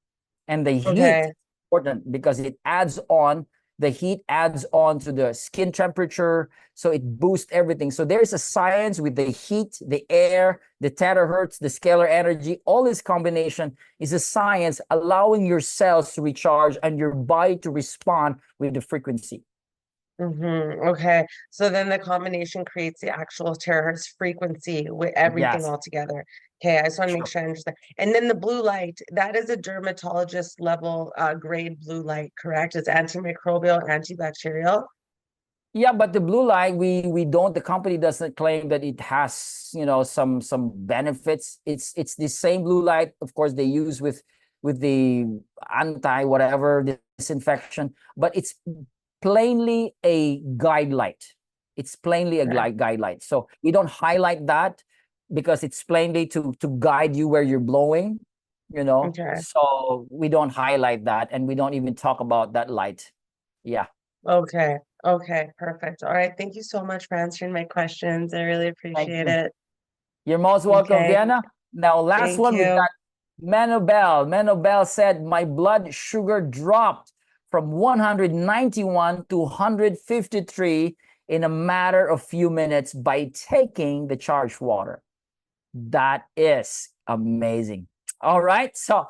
And the heat Okay. is important because the heat adds on to the skin temperature, so it boosts everything. So there's a science with the heat, the air, the terahertz, the scalar energy. All this combination is a science allowing your cells to recharge and your body to respond with the frequency. Okay. So then the combination creates the actual terahertz frequency with everything Yes. all together. Okay, I just want to make sure I understand. And then the blue light, that is a dermatologist level grade blue light, correct? It's antimicrobial, antibacterial. Yeah, but the blue light, we don't. The company doesn't claim that it has some benefits. It's the same blue light, of course, they use with the anti whatever disinfection, but it's plainly a guide light. It's plainly a Okay. guide light. So we don't highlight that because it's plainly to guide you where you're blowing. Okay. So we don't highlight that, and we don't even talk about that light. Yeah. Okay. Okay. Perfect. All right. Thank you so much for answering my questions. I really Thank appreciate you. it. You're most welcome, Okay. Vienna. Now, last Thank one, we you. got Manobel. Manobel said, my blood sugar dropped from 191 to 153 in a matter of few minutes by taking the charged water. That is amazing. All right. So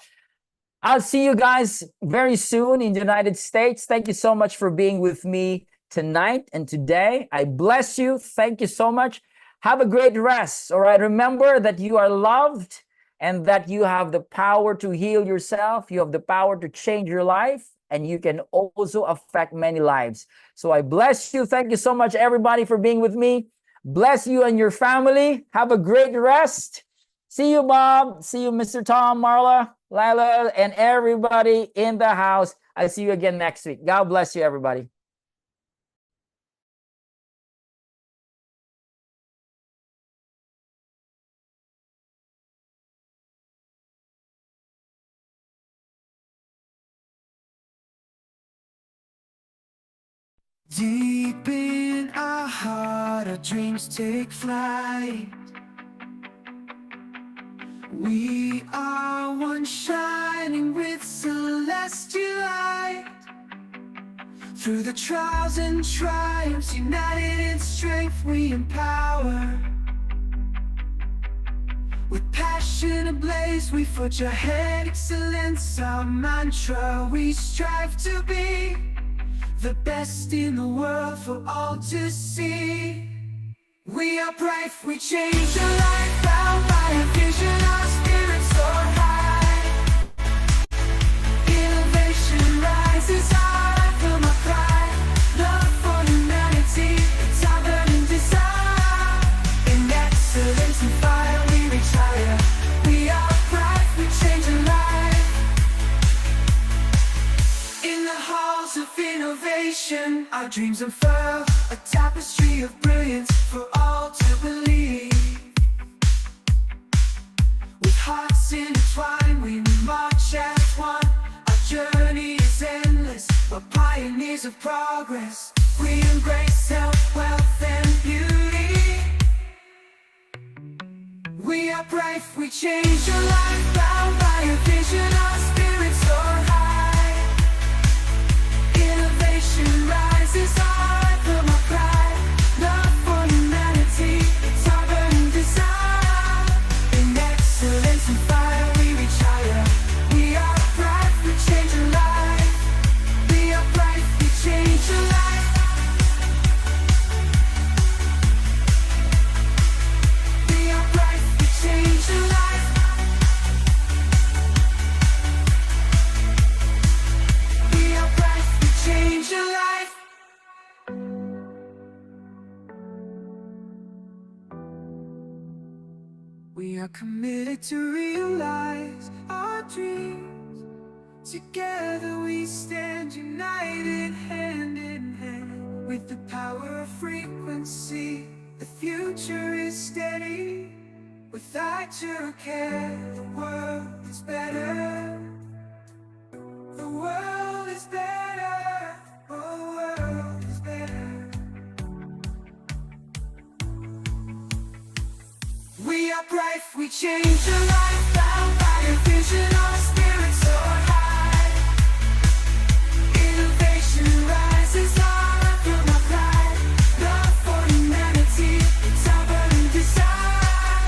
I'll see you guys very soon in the United States. Thank you so much for being with me tonight and today. I bless you. Thank you so much. Have a great rest. All right. Remember that you are loved and that you have the power to heal yourself. You have the power to change your life, and you can also affect many lives. So I bless you. Thank you so much, everybody, for being with me. Bless you and your family. Have a great rest. See you, Bob. See you, Mr. Tom, Marla, Lila, and everybody in the house. I'll see you again next week. God bless you, everybody. Deep in our heart, our dreams take flight. We are one shining with celestial light. Through the trials and triumphs, united in strength, we empower. With passion ablaze, we forge ahead, excellence our mantra. We strive to be the best in the world for all to see. We are Prife, we change the life, bound by a vision, our spirits soar high. Innovation rises, our anthem, our pride. Love for humanity, it's our burning desire. Our dreams unfurl, a tapestry of brilliance for all to believe. With hearts intertwined, we march as one. Our journey is endless, we're pioneers of progress. We embrace health, wealth, and beauty. We are brave, we change your life, bound by a vision, our spirits soar high. Innovation rises, our anthem, our pride. Love for humanity, it's our burning desire. In excellence and fire, we reach higher. We are bright, we change your life. We are bright, we change your life. We are bright, we change your life. We are bright, we change your life. We are committed to realize our dreams. Together we stand united, hand in hand. With the power of frequency, the future is steady. Without your care, the world is better. The world is better. The world is better. We are bright, we change your life, bound by a vision, our spirits soar high. Innovation rises, our anthem, our pride. Love for humanity, it's our burning desire.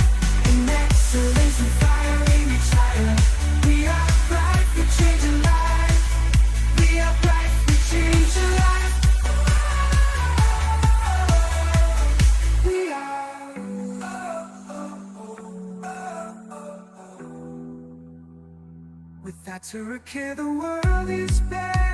In excellence and fire, we reach higher. We are bright, we change your life. We are bright, we change your life. We are. Without her care, the world is better.